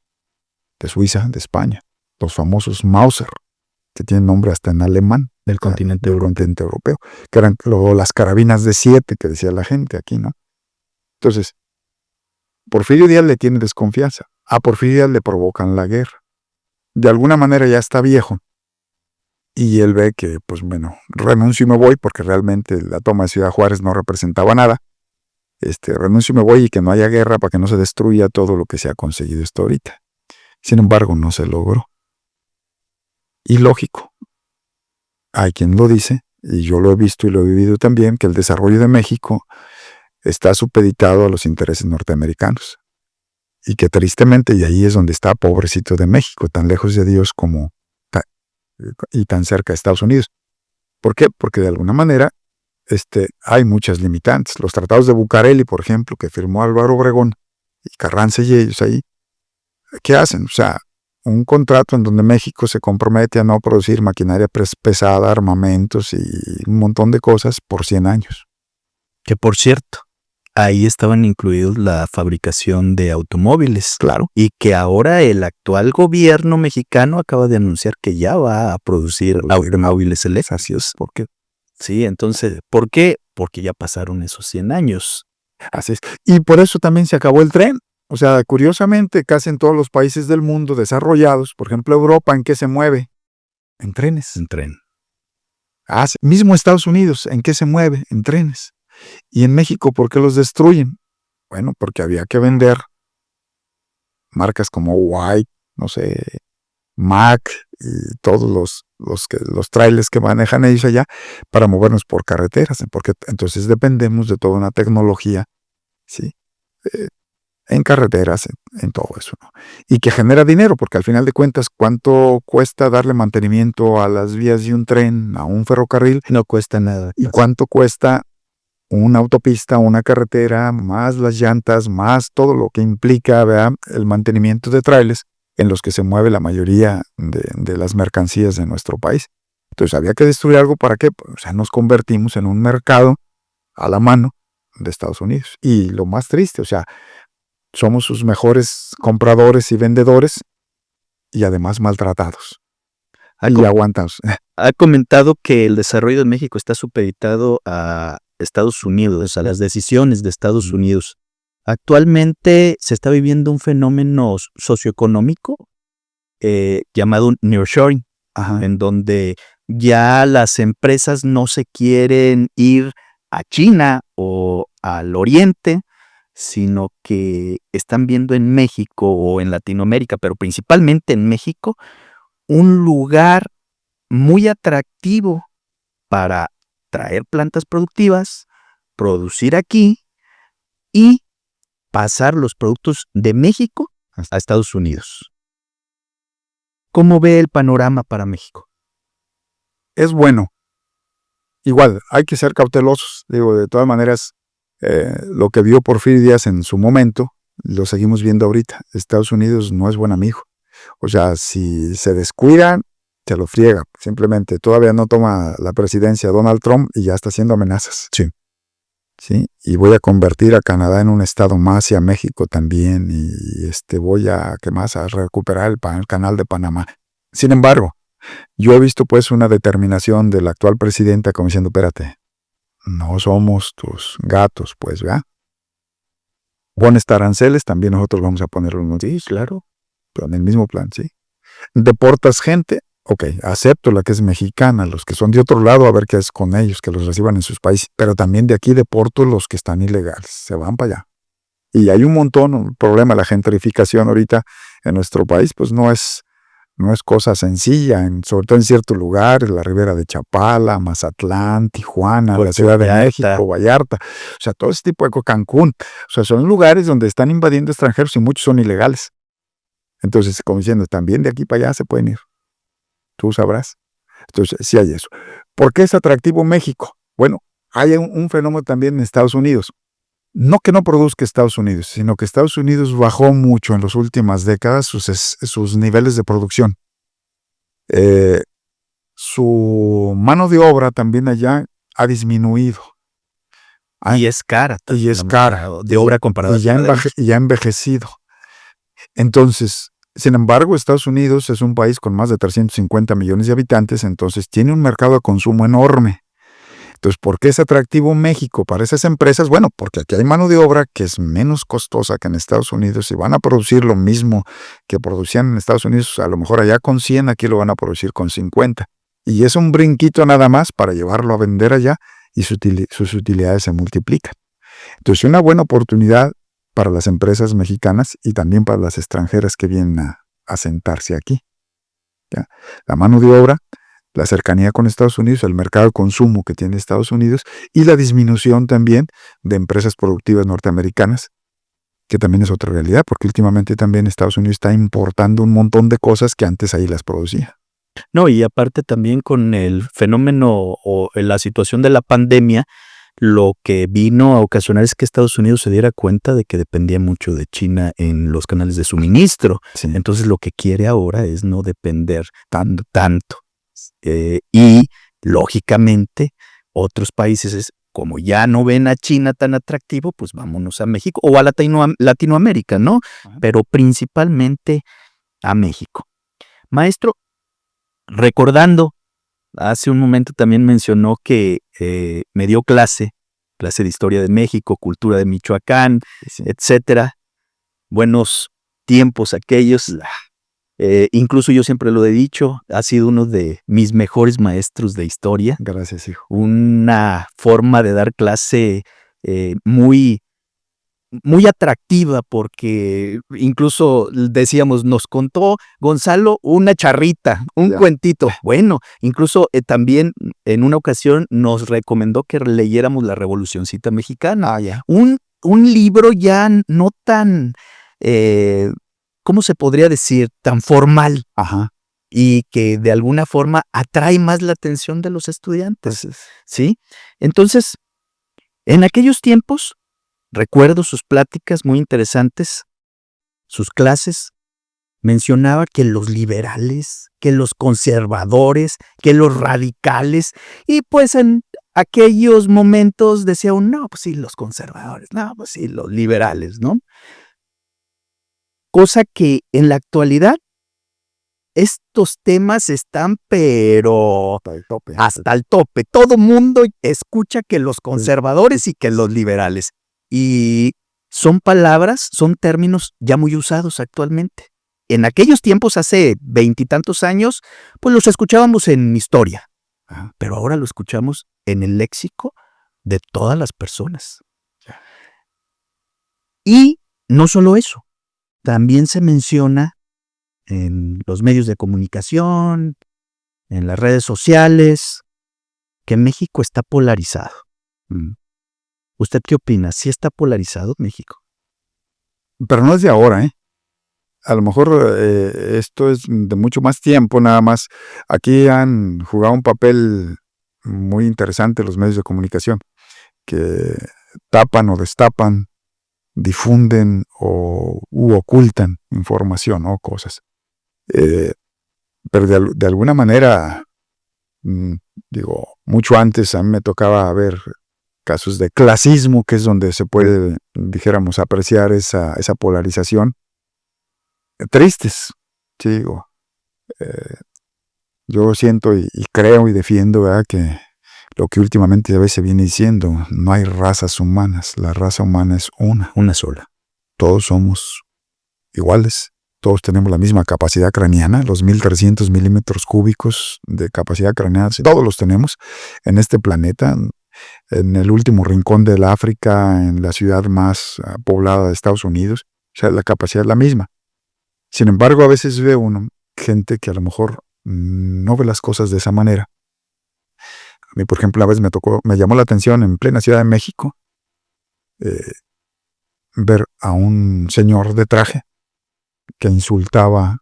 de Suiza, de España. Los famosos Mauser, que tienen nombre hasta en alemán. Del continente europeo. Que eran las carabinas de 7 que decía la gente aquí, ¿no? Entonces, Porfirio Díaz le tiene desconfianza. A Porfirio Díaz le provocan la guerra. De alguna manera ya está viejo. Y él ve que, pues bueno, renuncio y me voy, porque realmente la toma de Ciudad Juárez no representaba nada. Renuncio y me voy, y que no haya guerra para que no se destruya todo lo que se ha conseguido hasta ahorita. Sin embargo, no se logró. Y lógico, hay quien lo dice, y yo lo he visto y lo he vivido también, que el desarrollo de México está supeditado a los intereses norteamericanos. Y que tristemente, y ahí es donde está pobrecito de México, tan lejos de Dios como y tan cerca de Estados Unidos. ¿Por qué? Porque de alguna manera hay muchas limitantes. Los tratados de Bucareli, por ejemplo, que firmó Álvaro Obregón y Carranza y ellos ahí, ¿qué hacen? O sea, un contrato en donde México se compromete a no producir maquinaria pesada, armamentos y un montón de cosas por 100 años. Que por cierto, ahí estaban incluidos la fabricación de automóviles. Claro. Y que ahora el actual gobierno mexicano acaba de anunciar que ya va a producir automóviles eléctricos. ¿Por qué? Sí, entonces, ¿por qué? Porque ya pasaron esos 100 años. Así es. Y por eso también se acabó el tren. O sea, curiosamente, casi en todos los países del mundo desarrollados, por ejemplo, Europa, ¿en qué se mueve? En trenes. En tren. Mismo Estados Unidos, ¿en qué se mueve? En trenes. Y en México, ¿por qué los destruyen? Bueno, porque había que vender marcas como White, no sé, Mac y todos los trailers que manejan ellos allá para movernos por carreteras, porque entonces dependemos de toda una tecnología, ¿sí? En carreteras, en todo eso, ¿no? Y que genera dinero, porque al final de cuentas, ¿cuánto cuesta darle mantenimiento a las vías de un tren, a un ferrocarril? No cuesta nada. ¿Y cuánto cuesta una autopista, una carretera, más las llantas, más todo lo que implica, ¿verdad?, el mantenimiento de trailers en los que se mueve la mayoría de las mercancías de nuestro país? Entonces había que destruir algo. ¿Para qué? O sea, nos convertimos en un mercado a la mano de Estados Unidos. Y lo más triste, o sea, somos sus mejores compradores y vendedores, y además maltratados. Y aguantados. Ha comentado que el desarrollo de México está supeditado a Estados Unidos, a las decisiones de Estados Unidos. Actualmente se está viviendo un fenómeno socioeconómico llamado nearshoring, en donde ya las empresas no se quieren ir a China o al Oriente, sino que están viendo en México o en Latinoamérica, pero principalmente en México, un lugar muy atractivo para traer plantas productivas, producir aquí y pasar los productos de México a Estados Unidos. ¿Cómo ve el panorama para México? Es bueno. Igual, hay que ser cautelosos. Digo, de todas maneras, lo que vio Porfirio Díaz en su momento, lo seguimos viendo ahorita. Estados Unidos no es buen amigo. O sea, si se descuidan, se lo friega. Simplemente todavía no toma la presidencia Donald Trump y ya está haciendo amenazas. Sí. ¿Sí? Y voy a convertir a Canadá en un estado más y a México también. Y voy a, ¿qué más? A recuperar el canal de Panamá. Sin embargo, yo he visto pues una determinación de la actual presidenta como diciendo, espérate, no somos tus gatos, pues, ¿verdad? Pones aranceles, también nosotros vamos a poner unos. Sí, claro. Pero en el mismo plan, ¿sí? Deportas gente, ok, acepto la que es mexicana, los que son de otro lado, a ver qué es con ellos, que los reciban en sus países, pero también de aquí deporto los que están ilegales, se van para allá. Y hay un problema, la gentrificación ahorita en nuestro país, pues no es cosa sencilla, sobre todo en ciertos lugares, la Ribera de Chapala, Mazatlán, Tijuana, la Ciudad de México, Vallarta, o sea, todo ese tipo de Cancún, o sea, son lugares donde están invadiendo extranjeros y muchos son ilegales. Entonces, como diciendo, también de aquí para allá se pueden ir. Tú sabrás. Entonces, sí hay eso. ¿Por qué es atractivo México? Bueno, hay un fenómeno también en Estados Unidos. No que no produzca Estados Unidos, sino que Estados Unidos bajó mucho en las últimas décadas sus niveles de producción. Su mano de obra también allá ha disminuido. Y es cara. Y es cara. De obra comparada. Y ya ha envejecido. Entonces, sin embargo, Estados Unidos es un país con más de 350 millones de habitantes, entonces tiene un mercado de consumo enorme. Entonces, ¿por qué es atractivo México para esas empresas? Bueno, porque aquí hay mano de obra que es menos costosa que en Estados Unidos y van a producir lo mismo que producían en Estados Unidos, a lo mejor allá con 100, aquí lo van a producir con 50. Y es un brinquito nada más para llevarlo a vender allá y sus utilidades se multiplican. Entonces, una buena oportunidad para las empresas mexicanas y también para las extranjeras que vienen a sentarse aquí. ¿Ya? La mano de obra, la cercanía con Estados Unidos, el mercado de consumo que tiene Estados Unidos y la disminución también de empresas productivas norteamericanas, que también es otra realidad, porque últimamente también Estados Unidos está importando un montón de cosas que antes ahí las producía. No, y aparte también con el fenómeno o la situación de la pandemia, lo que vino a ocasionar es que Estados Unidos se diera cuenta de que dependía mucho de China en los canales de suministro. Sí. Entonces lo que quiere ahora es no depender tanto. Y lógicamente otros países, como ya no ven a China tan atractivo, pues vámonos a México o a Latinoamérica, ¿no? Ajá. Pero principalmente a México. Maestro, recordando, hace un momento también mencionó que me dio clase de Historia de México, Cultura de Michoacán, Sí. etcétera. Buenos tiempos aquellos. Incluso yo siempre lo he dicho, ha sido uno de mis mejores maestros de historia. Gracias, hijo. Una forma de dar clase muy atractiva, porque incluso decíamos, nos contó Gonzalo una charrita, un cuentito. Bueno, incluso también en una ocasión nos recomendó que leyéramos La Revolucioncita Mexicana. Un libro ya no tan, ¿cómo se podría decir? Tan formal. Ajá. Y que de alguna forma atrae más la atención de los estudiantes, ¿sí? Entonces, en aquellos tiempos, recuerdo sus pláticas muy interesantes, sus clases. Mencionaba que los liberales, que los conservadores, que los radicales, y pues en aquellos momentos decía uno, no, pues sí, los conservadores, no, pues sí, los liberales, ¿no? Cosa que en la actualidad estos temas están, pero hasta el tope. Todo mundo escucha que los conservadores y que los liberales. Y son palabras, son términos ya muy usados actualmente. En aquellos tiempos, hace 20 y tantos años, pues los escuchábamos en historia. Ajá. Pero ahora lo escuchamos en el léxico de todas las personas. Y no solo eso, también se menciona en los medios de comunicación, en las redes sociales, que México está polarizado. ¿Usted qué opina? ¿Sí está polarizado México? Pero no es de ahora, ¿eh? A lo mejor esto es de mucho más tiempo, nada más. Aquí han jugado un papel muy interesante los medios de comunicación, que tapan o destapan, difunden u ocultan información o cosas. Pero de alguna manera, digo, mucho antes a mí me tocaba ver casos de clasismo, que es donde se puede, dijéramos, apreciar esa polarización. Tristes, sí, digo. Yo siento y creo y defiendo, ¿verdad?, que lo que últimamente a veces se viene diciendo, no hay razas humanas, la raza humana es una sola. Todos somos iguales, todos tenemos la misma capacidad craneana, los 1300 milímetros cúbicos de capacidad craneana, todos los tenemos en este planeta, en el último rincón del África, en la ciudad más poblada de Estados Unidos, o sea, la capacidad es la misma. Sin embargo, a veces ve uno gente que a lo mejor no ve las cosas de esa manera. A mí, por ejemplo, una vez me llamó la atención en plena Ciudad de México ver a un señor de traje que insultaba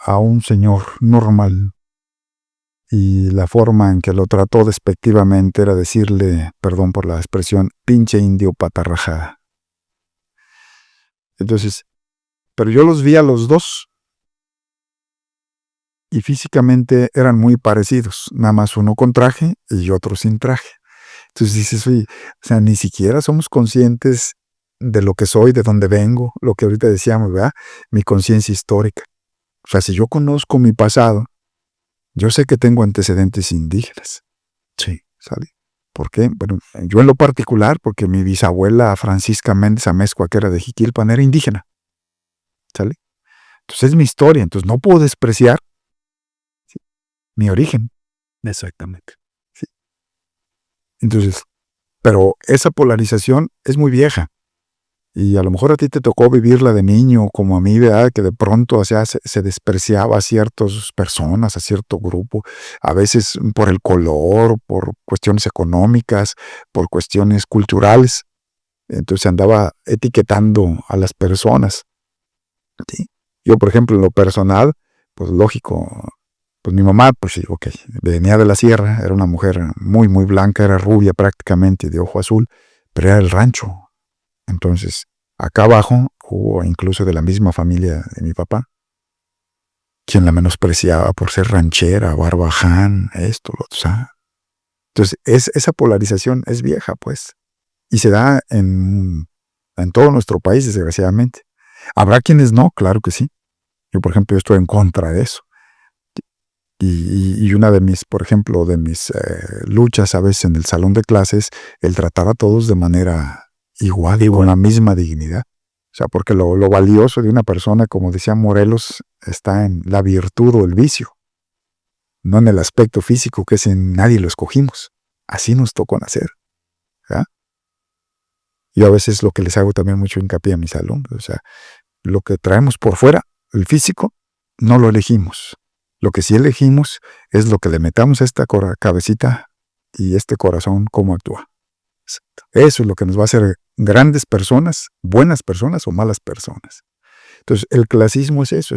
a un señor normal y la forma en que lo trató despectivamente era decirle, perdón por la expresión, pinche indio patarrajada. Entonces, pero yo los vi a los dos y físicamente eran muy parecidos, nada más uno con traje y otro sin traje. Entonces dices, oye, o sea, ni siquiera somos conscientes de lo que soy, de dónde vengo, lo que ahorita decíamos, ¿verdad? Mi conciencia histórica. O sea, si yo conozco mi pasado, yo sé que tengo antecedentes indígenas. Sí. ¿Sale? ¿Por qué? Bueno, yo en lo particular, porque mi bisabuela Francisca Méndez Amezcua, que era de Jiquilpan, era indígena. ¿Sale? Entonces es mi historia, entonces no puedo despreciar, ¿sí?, mi origen. Exactamente. ¿Sí? Entonces, pero esa polarización es muy vieja. Y a lo mejor a ti te tocó vivirla de niño, como a mí, ¿verdad? Que de pronto, o sea, se despreciaba a ciertas personas, a cierto grupo, a veces por el color, por cuestiones económicas, por cuestiones culturales. Entonces andaba etiquetando a las personas. ¿Sí? Yo, por ejemplo, en lo personal, pues lógico, pues mi mamá, pues sí, ok, venía de la sierra, era una mujer muy, muy blanca, era rubia prácticamente, de ojo azul, pero era del rancho. Entonces, acá abajo hubo incluso de la misma familia de mi papá, quien la menospreciaba por ser ranchera, barbaján, esto, lo otro. ¿Sabes? Entonces, esa polarización es vieja, pues, y se da en todo nuestro país, desgraciadamente. ¿Habrá quienes no? Claro que sí. Yo, por ejemplo, yo estoy en contra de eso. Y una de mis, por ejemplo, de mis luchas a veces en el salón de clases, el tratar a todos de manera igual y con la misma dignidad. O sea, porque lo valioso de una persona, como decía Morelos, está en la virtud o el vicio, no en el aspecto físico, que nadie lo escogimos. Así nos tocó nacer. ¿Ya? Yo a veces lo que les hago también mucho hincapié a mis alumnos, o sea, lo que traemos por fuera, el físico, no lo elegimos. Lo que sí elegimos es lo que le metamos a esta cabecita y este corazón, cómo actúa. Eso es lo que nos va a hacer grandes personas, buenas personas o malas personas. Entonces, el clasismo es eso.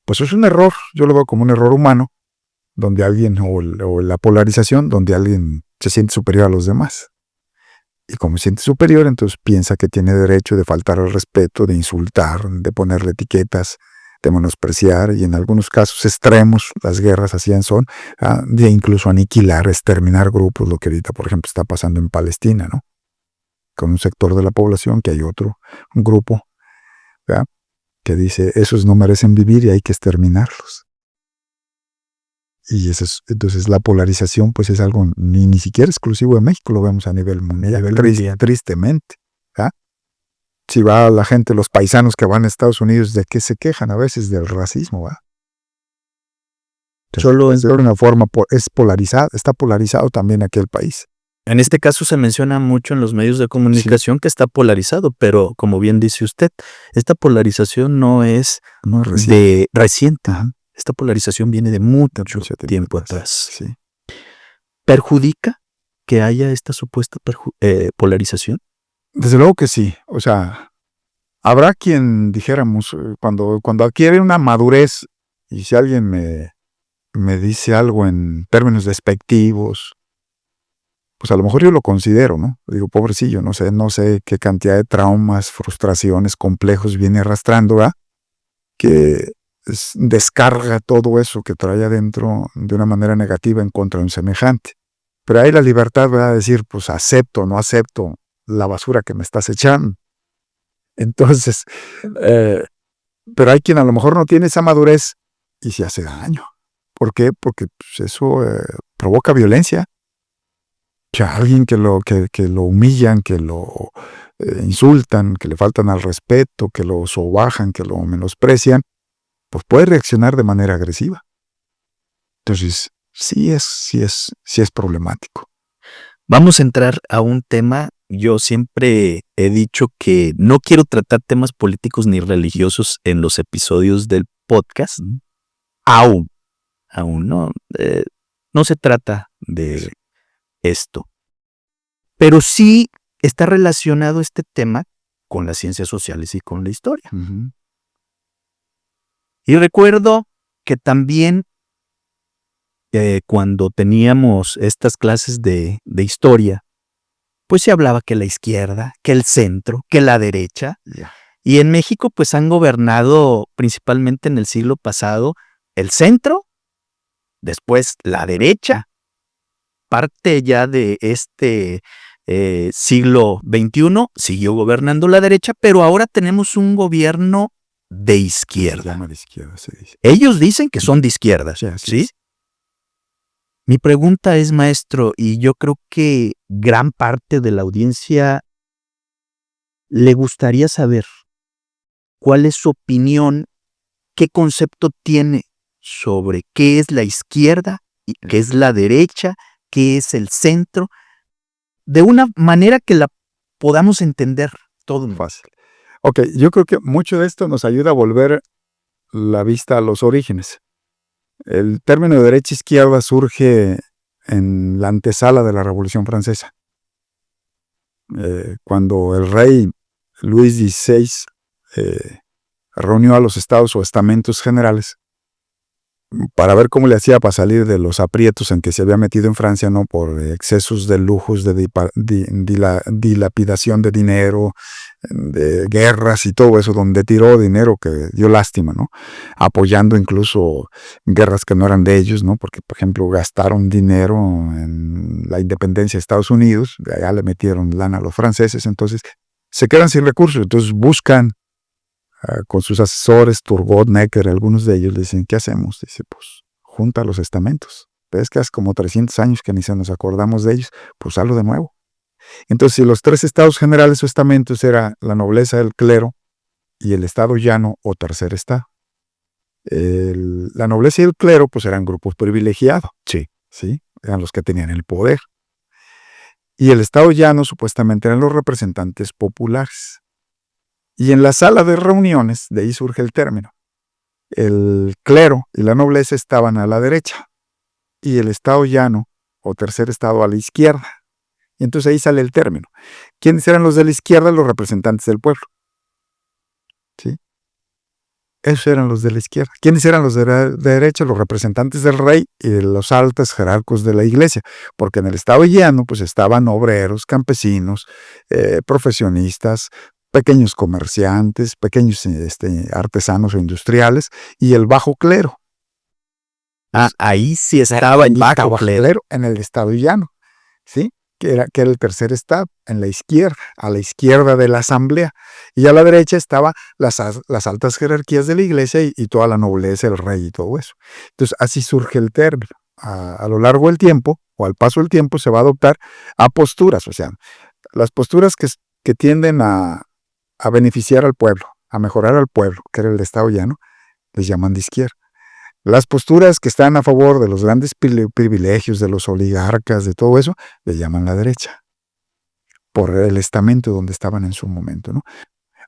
Pues es un error, yo lo veo como un error humano, donde alguien, o la polarización, donde alguien se siente superior a los demás. Y como se siente superior, entonces piensa que tiene derecho de faltar al respeto, de insultar, de ponerle etiquetas, de menospreciar, y en algunos casos extremos, las guerras así son, de incluso aniquilar, exterminar grupos, lo que ahorita, por ejemplo, está pasando en Palestina, ¿no? Con un sector de la población, que hay un grupo, ¿verdad?, que dice, esos no merecen vivir y hay que exterminarlos. Y entonces la polarización pues es algo ni siquiera exclusivo de México, lo vemos a nivel mundial, tristemente. ¿Ah? Si va la gente, los paisanos que van a Estados Unidos, ¿de qué se quejan a veces? Del racismo, ¿va? Solo es de una forma, es polarizado, está polarizado también aquel país. En este caso se menciona mucho en los medios de comunicación, sí, que está polarizado, pero como bien dice usted, esta polarización no es reciente. Ajá. Esta polarización viene de mucho tiempo atrás. Sí. ¿Perjudica que haya esta supuesta polarización? Desde luego que sí. O sea, habrá quien, dijéramos, cuando adquiere una madurez, y si alguien me dice algo en términos despectivos, pues a lo mejor yo lo considero, ¿no? Digo, pobrecillo, no sé qué cantidad de traumas, frustraciones, complejos viene arrastrando, ¿verdad? Que descarga todo eso que trae adentro de una manera negativa en contra de un semejante. Pero hay la libertad, ¿verdad?, de decir, pues acepto, no acepto la basura que me estás echando. Entonces, pero hay quien a lo mejor no tiene esa madurez y se hace daño. ¿Por qué? Porque pues, eso provoca violencia. Que a alguien que lo humillan, que lo insultan, que le faltan al respeto, que lo sobajan, que lo menosprecian, pues puede reaccionar de manera agresiva. Entonces, sí es problemático. Vamos a entrar a un tema. Yo siempre he dicho que no quiero tratar temas políticos ni religiosos en los episodios del podcast. Aún no. No se trata de esto. Pero sí está relacionado este tema con las ciencias sociales y con la historia. Uh-huh. Y recuerdo que también cuando teníamos estas clases de historia, pues se hablaba que la izquierda, que el centro, que la derecha. Yeah. Y en México pues han gobernado principalmente en el siglo pasado el centro, después la derecha, parte ya de este siglo XXI siguió gobernando la derecha, pero ahora tenemos un gobierno de izquierda. Se llama de izquierda, se dice. Ellos dicen que son de izquierda, Sí, así ¿sí? es. Mi pregunta es, maestro, y yo creo que gran parte de la audiencia le gustaría saber cuál es su opinión, qué concepto tiene sobre qué es la izquierda y qué es la derecha, qué es el centro, de una manera que la podamos entender todo. Fácil. Ok, yo creo que mucho de esto nos ayuda a volver la vista a los orígenes. El término de derecha-izquierda surge en la antesala de la Revolución Francesa, cuando el rey Luis XVI reunió a los estados o estamentos generales para ver cómo le hacía para salir de los aprietos en que se había metido en Francia, ¿no? Por excesos de lujos, de dilapidación de dinero, de guerras y todo eso, donde tiró dinero que dio lástima, ¿no? Apoyando incluso guerras que no eran de ellos, ¿no? Porque, por ejemplo, gastaron dinero en la independencia de Estados Unidos, de allá le metieron lana a los franceses, entonces se quedan sin recursos, entonces buscan con sus asesores, Turgot, Necker, algunos de ellos, le dicen, ¿qué hacemos? Dice, pues, junta los estamentos. Ves que hace como 300 años que ni se nos acordamos de ellos, pues hazlo de nuevo. Entonces, si los tres estados generales o estamentos era la nobleza, el clero y el estado llano o tercer estado. La nobleza y el clero, pues eran grupos privilegiados. Sí, eran los que tenían el poder. Y el estado llano, supuestamente, eran los representantes populares. Y en la sala de reuniones, de ahí surge el término. El clero y la nobleza estaban a la derecha y el estado llano o tercer estado a la izquierda. Y entonces ahí sale el término. ¿Quiénes eran los de la izquierda? Los representantes del pueblo. ¿Sí? Esos eran los de la izquierda. ¿Quiénes eran los de la derecha? Los representantes del rey y de los altos jerarcos de la iglesia. Porque en el estado llano pues estaban obreros, campesinos, profesionistas, pequeños comerciantes, pequeños artesanos o industriales, y el bajo clero. Ahí sí estaba el bajo clero. En el estado llano, ¿sí? Que era el tercer estado, en la izquierda, a la izquierda de la asamblea. Y a la derecha estaban las altas jerarquías de la iglesia y toda la nobleza, el rey y todo eso. Entonces, así surge el término. A lo largo del tiempo, o al paso del tiempo, se va a adoptar a posturas, o sea, las posturas que tienden a beneficiar al pueblo, a mejorar al pueblo, que era el estado llano, les llaman de izquierda. Las posturas que están a favor de los grandes privilegios, de los oligarcas, de todo eso, les llaman la derecha, por el estamento donde estaban en su momento, ¿no?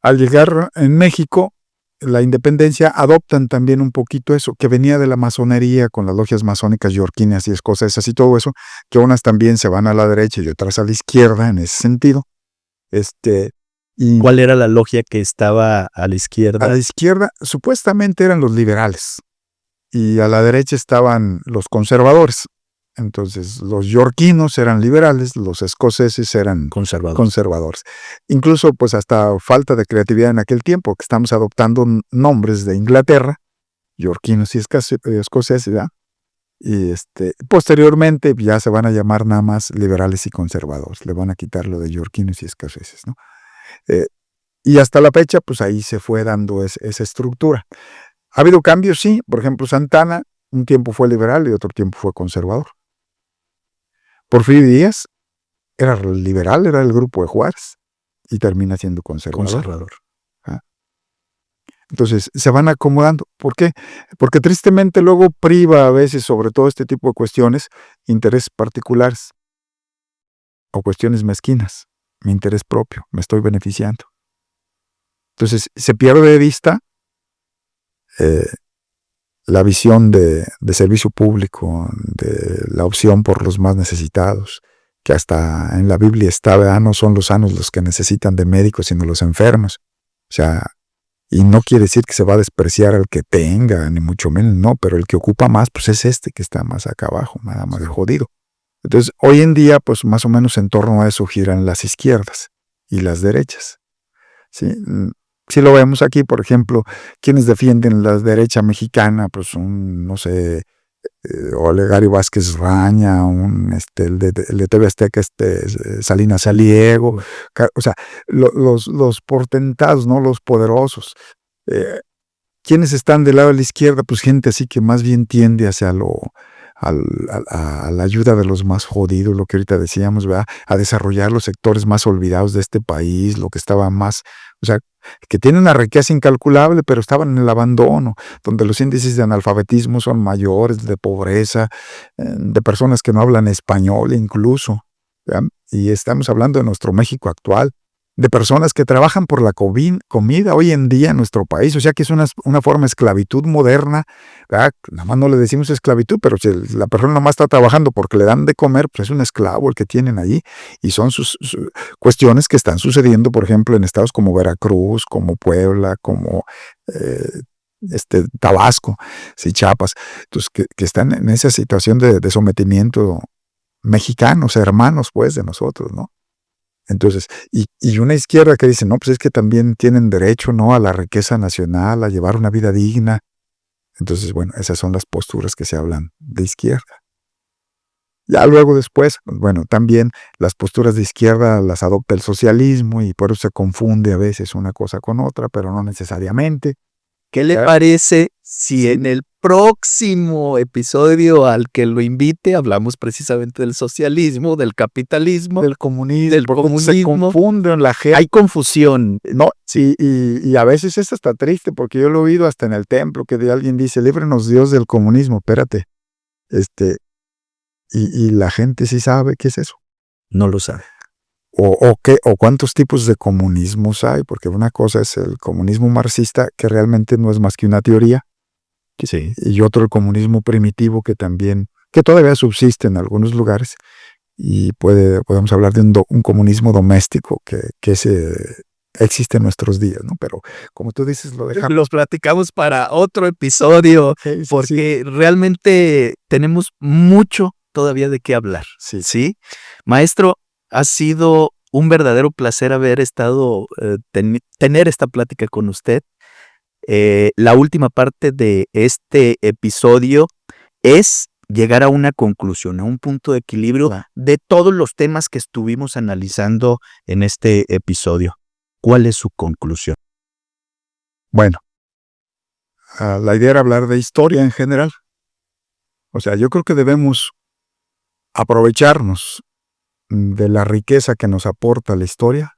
Al llegar en México, la independencia, adoptan también un poquito eso, que venía de la masonería, con las logias masónicas yorquinas y escocesas y todo eso, que unas también se van a la derecha y otras a la izquierda en ese sentido. ¿Cuál era la logia que estaba a la izquierda? A la izquierda supuestamente eran los liberales y a la derecha estaban los conservadores. Entonces los yorquinos eran liberales, los escoceses eran conservadores. Incluso pues hasta falta de creatividad en aquel tiempo, que estamos adoptando nombres de Inglaterra, yorquinos y escoceses, ¿verdad? Y posteriormente ya se van a llamar nada más liberales y conservadores, le van a quitar lo de yorquinos y escoceses, ¿no? Y hasta la fecha, pues ahí se fue dando esa estructura. ¿Ha habido cambios? Sí. Por ejemplo, Santana un tiempo fue liberal y otro tiempo fue conservador. Porfirio Díaz era liberal, era el grupo de Juárez, y termina siendo conservador. Entonces, se van acomodando. ¿Por qué? Porque tristemente luego priva a veces, sobre todo este tipo de cuestiones, intereses particulares o cuestiones mezquinas. Mi interés propio, me estoy beneficiando. Entonces, se pierde de vista la visión de servicio público, de la opción por los más necesitados, que hasta en la Biblia está, ¿verdad? No son los sanos los que necesitan de médicos, sino los enfermos. O sea, Y no quiere decir que se va a despreciar al que tenga, ni mucho menos, no, pero el que ocupa más, pues es este que está más acá abajo, nada más de jodido. Entonces, hoy en día, pues más o menos en torno a eso giran las izquierdas y las derechas. ¿Sí? Si lo vemos aquí, por ejemplo, quienes defienden la derecha mexicana, pues no sé, Olegario Vázquez Raña, el de TV Azteca, Salinas Saliego, o sea, los portentados, ¿no? Los poderosos. ¿Quiénes están del lado de la izquierda? Pues gente así que más bien tiende hacia a la ayuda de los más jodidos, lo que ahorita decíamos, ¿verdad? A desarrollar los sectores más olvidados de este país, lo que estaba más, o sea, que tienen una riqueza incalculable, pero estaban en el abandono, donde los índices de analfabetismo son mayores, de pobreza, de personas que no hablan español incluso, ¿verdad? Y estamos hablando de nuestro México actual, de personas que trabajan por la comida hoy en día en nuestro país, o sea que es una forma de esclavitud moderna, ¿verdad? Nada más no le decimos esclavitud, pero si la persona nada más está trabajando porque le dan de comer, pues es un esclavo el que tienen ahí, y son sus cuestiones que están sucediendo, por ejemplo, en estados como Veracruz, como Puebla, como Tabasco, sí, Chiapas, entonces que están en esa situación de sometimiento mexicanos, hermanos pues de nosotros, ¿no? Entonces, y una izquierda que dice, no, pues es que también tienen derecho, ¿no? A la riqueza nacional, a llevar una vida digna. Entonces, bueno, esas son las posturas que se hablan de izquierda. Ya luego después, bueno, también las posturas de izquierda las adopta el socialismo y por eso se confunde a veces una cosa con otra, pero no necesariamente. ¿Qué le parece si en el próximo episodio al que lo invite hablamos precisamente del socialismo, del capitalismo, del comunismo, se confunden la gente. Hay confusión. No, sí, y a veces esto está triste porque yo lo he oído hasta en el templo que alguien dice, líbrenos Dios del comunismo, espérate. Y la gente sí sabe qué es eso. No lo sabe. O cuántos tipos de comunismos hay, porque una cosa es el comunismo marxista, que realmente no es más que una teoría, sí. Y otro el comunismo primitivo, que todavía subsiste en algunos lugares, y podemos hablar de un comunismo doméstico que existe en nuestros días, ¿no? Pero como tú dices, lo dejamos. Los platicamos para otro episodio, porque realmente tenemos mucho todavía de qué hablar, ¿sí? Maestro, ha sido un verdadero placer haber estado, tener esta plática con usted. La última parte de este episodio es llegar a una conclusión, a un punto de equilibrio de todos los temas que estuvimos analizando en este episodio. ¿Cuál es su conclusión? Bueno, la idea era hablar de historia en general. O sea, yo creo que debemos aprovecharnos de la riqueza que nos aporta la historia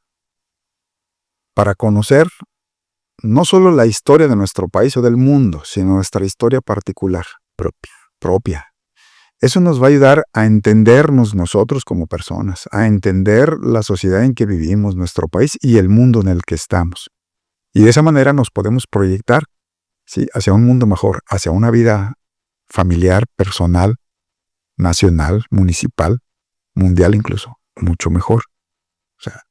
para conocer no solo la historia de nuestro país o del mundo, sino nuestra historia particular, propia. Eso nos va a ayudar a entendernos nosotros como personas, a entender la sociedad en que vivimos, nuestro país y el mundo en el que estamos. Y de esa manera nos podemos proyectar, ¿sí?, hacia un mundo mejor, hacia una vida familiar, personal, nacional, municipal, mundial incluso, mucho mejor. O sea,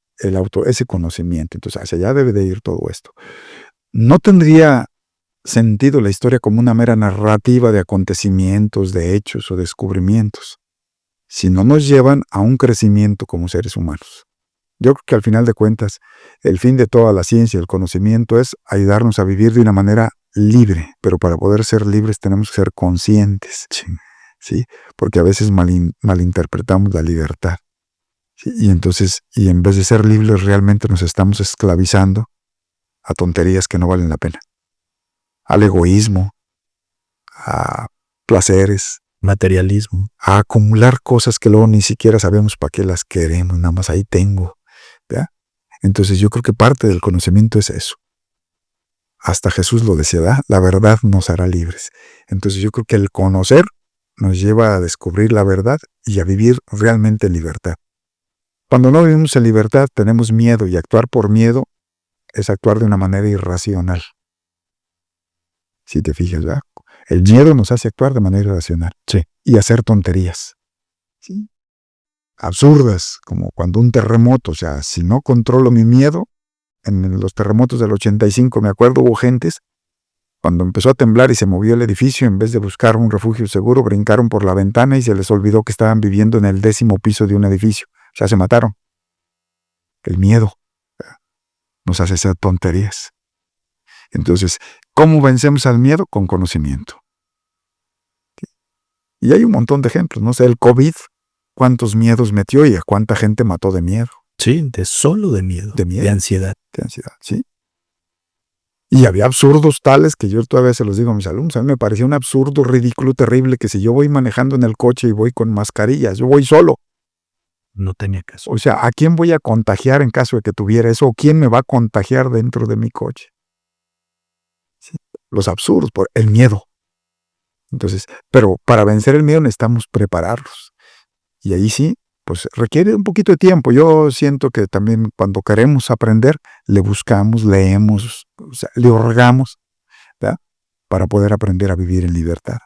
ese conocimiento. Entonces, hacia allá debe de ir todo esto. No tendría sentido la historia como una mera narrativa de acontecimientos, de hechos o descubrimientos, si no nos llevan a un crecimiento como seres humanos. Yo creo que al final de cuentas, el fin de toda la ciencia y el conocimiento es ayudarnos a vivir de una manera libre, pero para poder ser libres tenemos que ser conscientes, ¿sí? Porque a veces malinterpretamos la libertad. ¿Sí? Y entonces, en vez de ser libres, realmente nos estamos esclavizando a tonterías que no valen la pena. Al egoísmo, a placeres, materialismo, a acumular cosas que luego ni siquiera sabemos para qué las queremos, nada más ahí tengo. ¿Verdad? Entonces yo creo que parte del conocimiento es eso. Hasta Jesús lo decía, ¿verdad? La verdad nos hará libres. Entonces yo creo que el conocer nos lleva a descubrir la verdad y a vivir realmente en libertad. Cuando no vivimos en libertad tenemos miedo, y actuar por miedo es actuar de una manera irracional. Si te fijas, ¿verdad? El miedo nos hace actuar de manera irracional. Sí. Y hacer tonterías. ¿Sí? Absurdas, como cuando un terremoto. O sea, si no controlo mi miedo, en los terremotos del 85, me acuerdo, hubo gentes, cuando empezó a temblar y se movió el edificio, en vez de buscar un refugio seguro, brincaron por la ventana y se les olvidó que estaban viviendo en el 10º piso de un edificio. O sea, se mataron. El miedo nos hace hacer tonterías. Entonces, ¿cómo vencemos al miedo? Con conocimiento. Y hay un montón de ejemplos, no sé, el COVID, cuántos miedos metió y a cuánta gente mató de miedo. Sí, solo de miedo. De ansiedad. De ansiedad, sí. Y había absurdos tales que yo todavía se los digo a mis alumnos. A mí me parecía un absurdo, ridículo, terrible, que si yo voy manejando en el coche y voy con mascarillas, yo voy solo. No tenía caso. O sea, ¿a quién voy a contagiar en caso de que tuviera eso? ¿O quién me va a contagiar dentro de mi coche? Sí. Los absurdos, por el miedo. Entonces, pero para vencer el miedo necesitamos prepararlos. Y ahí sí, pues requiere un poquito de tiempo. Yo siento que también cuando queremos aprender, le buscamos, leemos, o sea, le hurgamos, ¿verdad? Para poder aprender a vivir en libertad.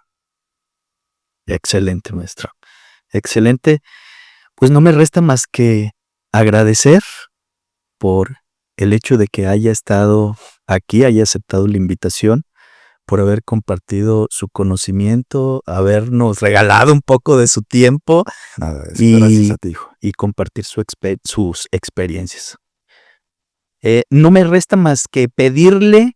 Excelente, maestro. Excelente. Pues no me resta más que agradecer por el hecho de que haya estado aquí, haya aceptado la invitación, por haber compartido su conocimiento, habernos regalado un poco de su tiempo. Nada de eso. Gracias a ti, hijo. Y compartir sus experiencias. No me resta más que pedirle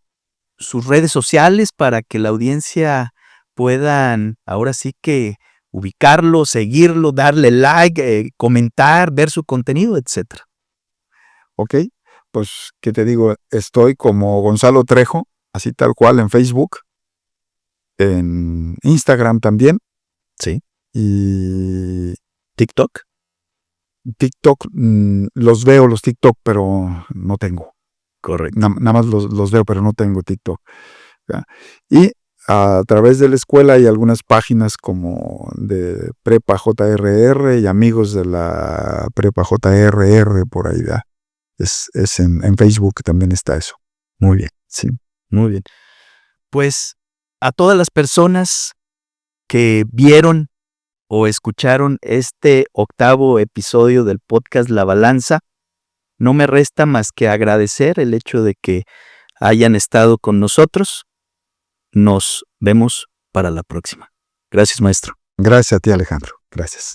sus redes sociales para que la audiencia puedan ahora sí que ubicarlo, seguirlo, darle like, comentar, ver su contenido, etc. Ok, pues, ¿qué te digo? Estoy como Gonzalo Trejo, así tal cual en Facebook, en Instagram también. Sí. Y TikTok. TikTok, los veo los TikTok, pero no tengo. Correcto. Nada más los veo, pero no tengo TikTok. ¿Ya? Y a través de la escuela hay algunas páginas como de Prepa JRR y amigos de la Prepa JRR por ahí, ¿verdad? Es en Facebook también está eso. Muy bien. Sí. Muy bien. Pues a todas las personas que vieron o escucharon este 8º episodio del podcast La Balanza, no me resta más que agradecer el hecho de que hayan estado con nosotros. Nos vemos para la próxima. Gracias, maestro. Gracias a ti, Alejandro. Gracias.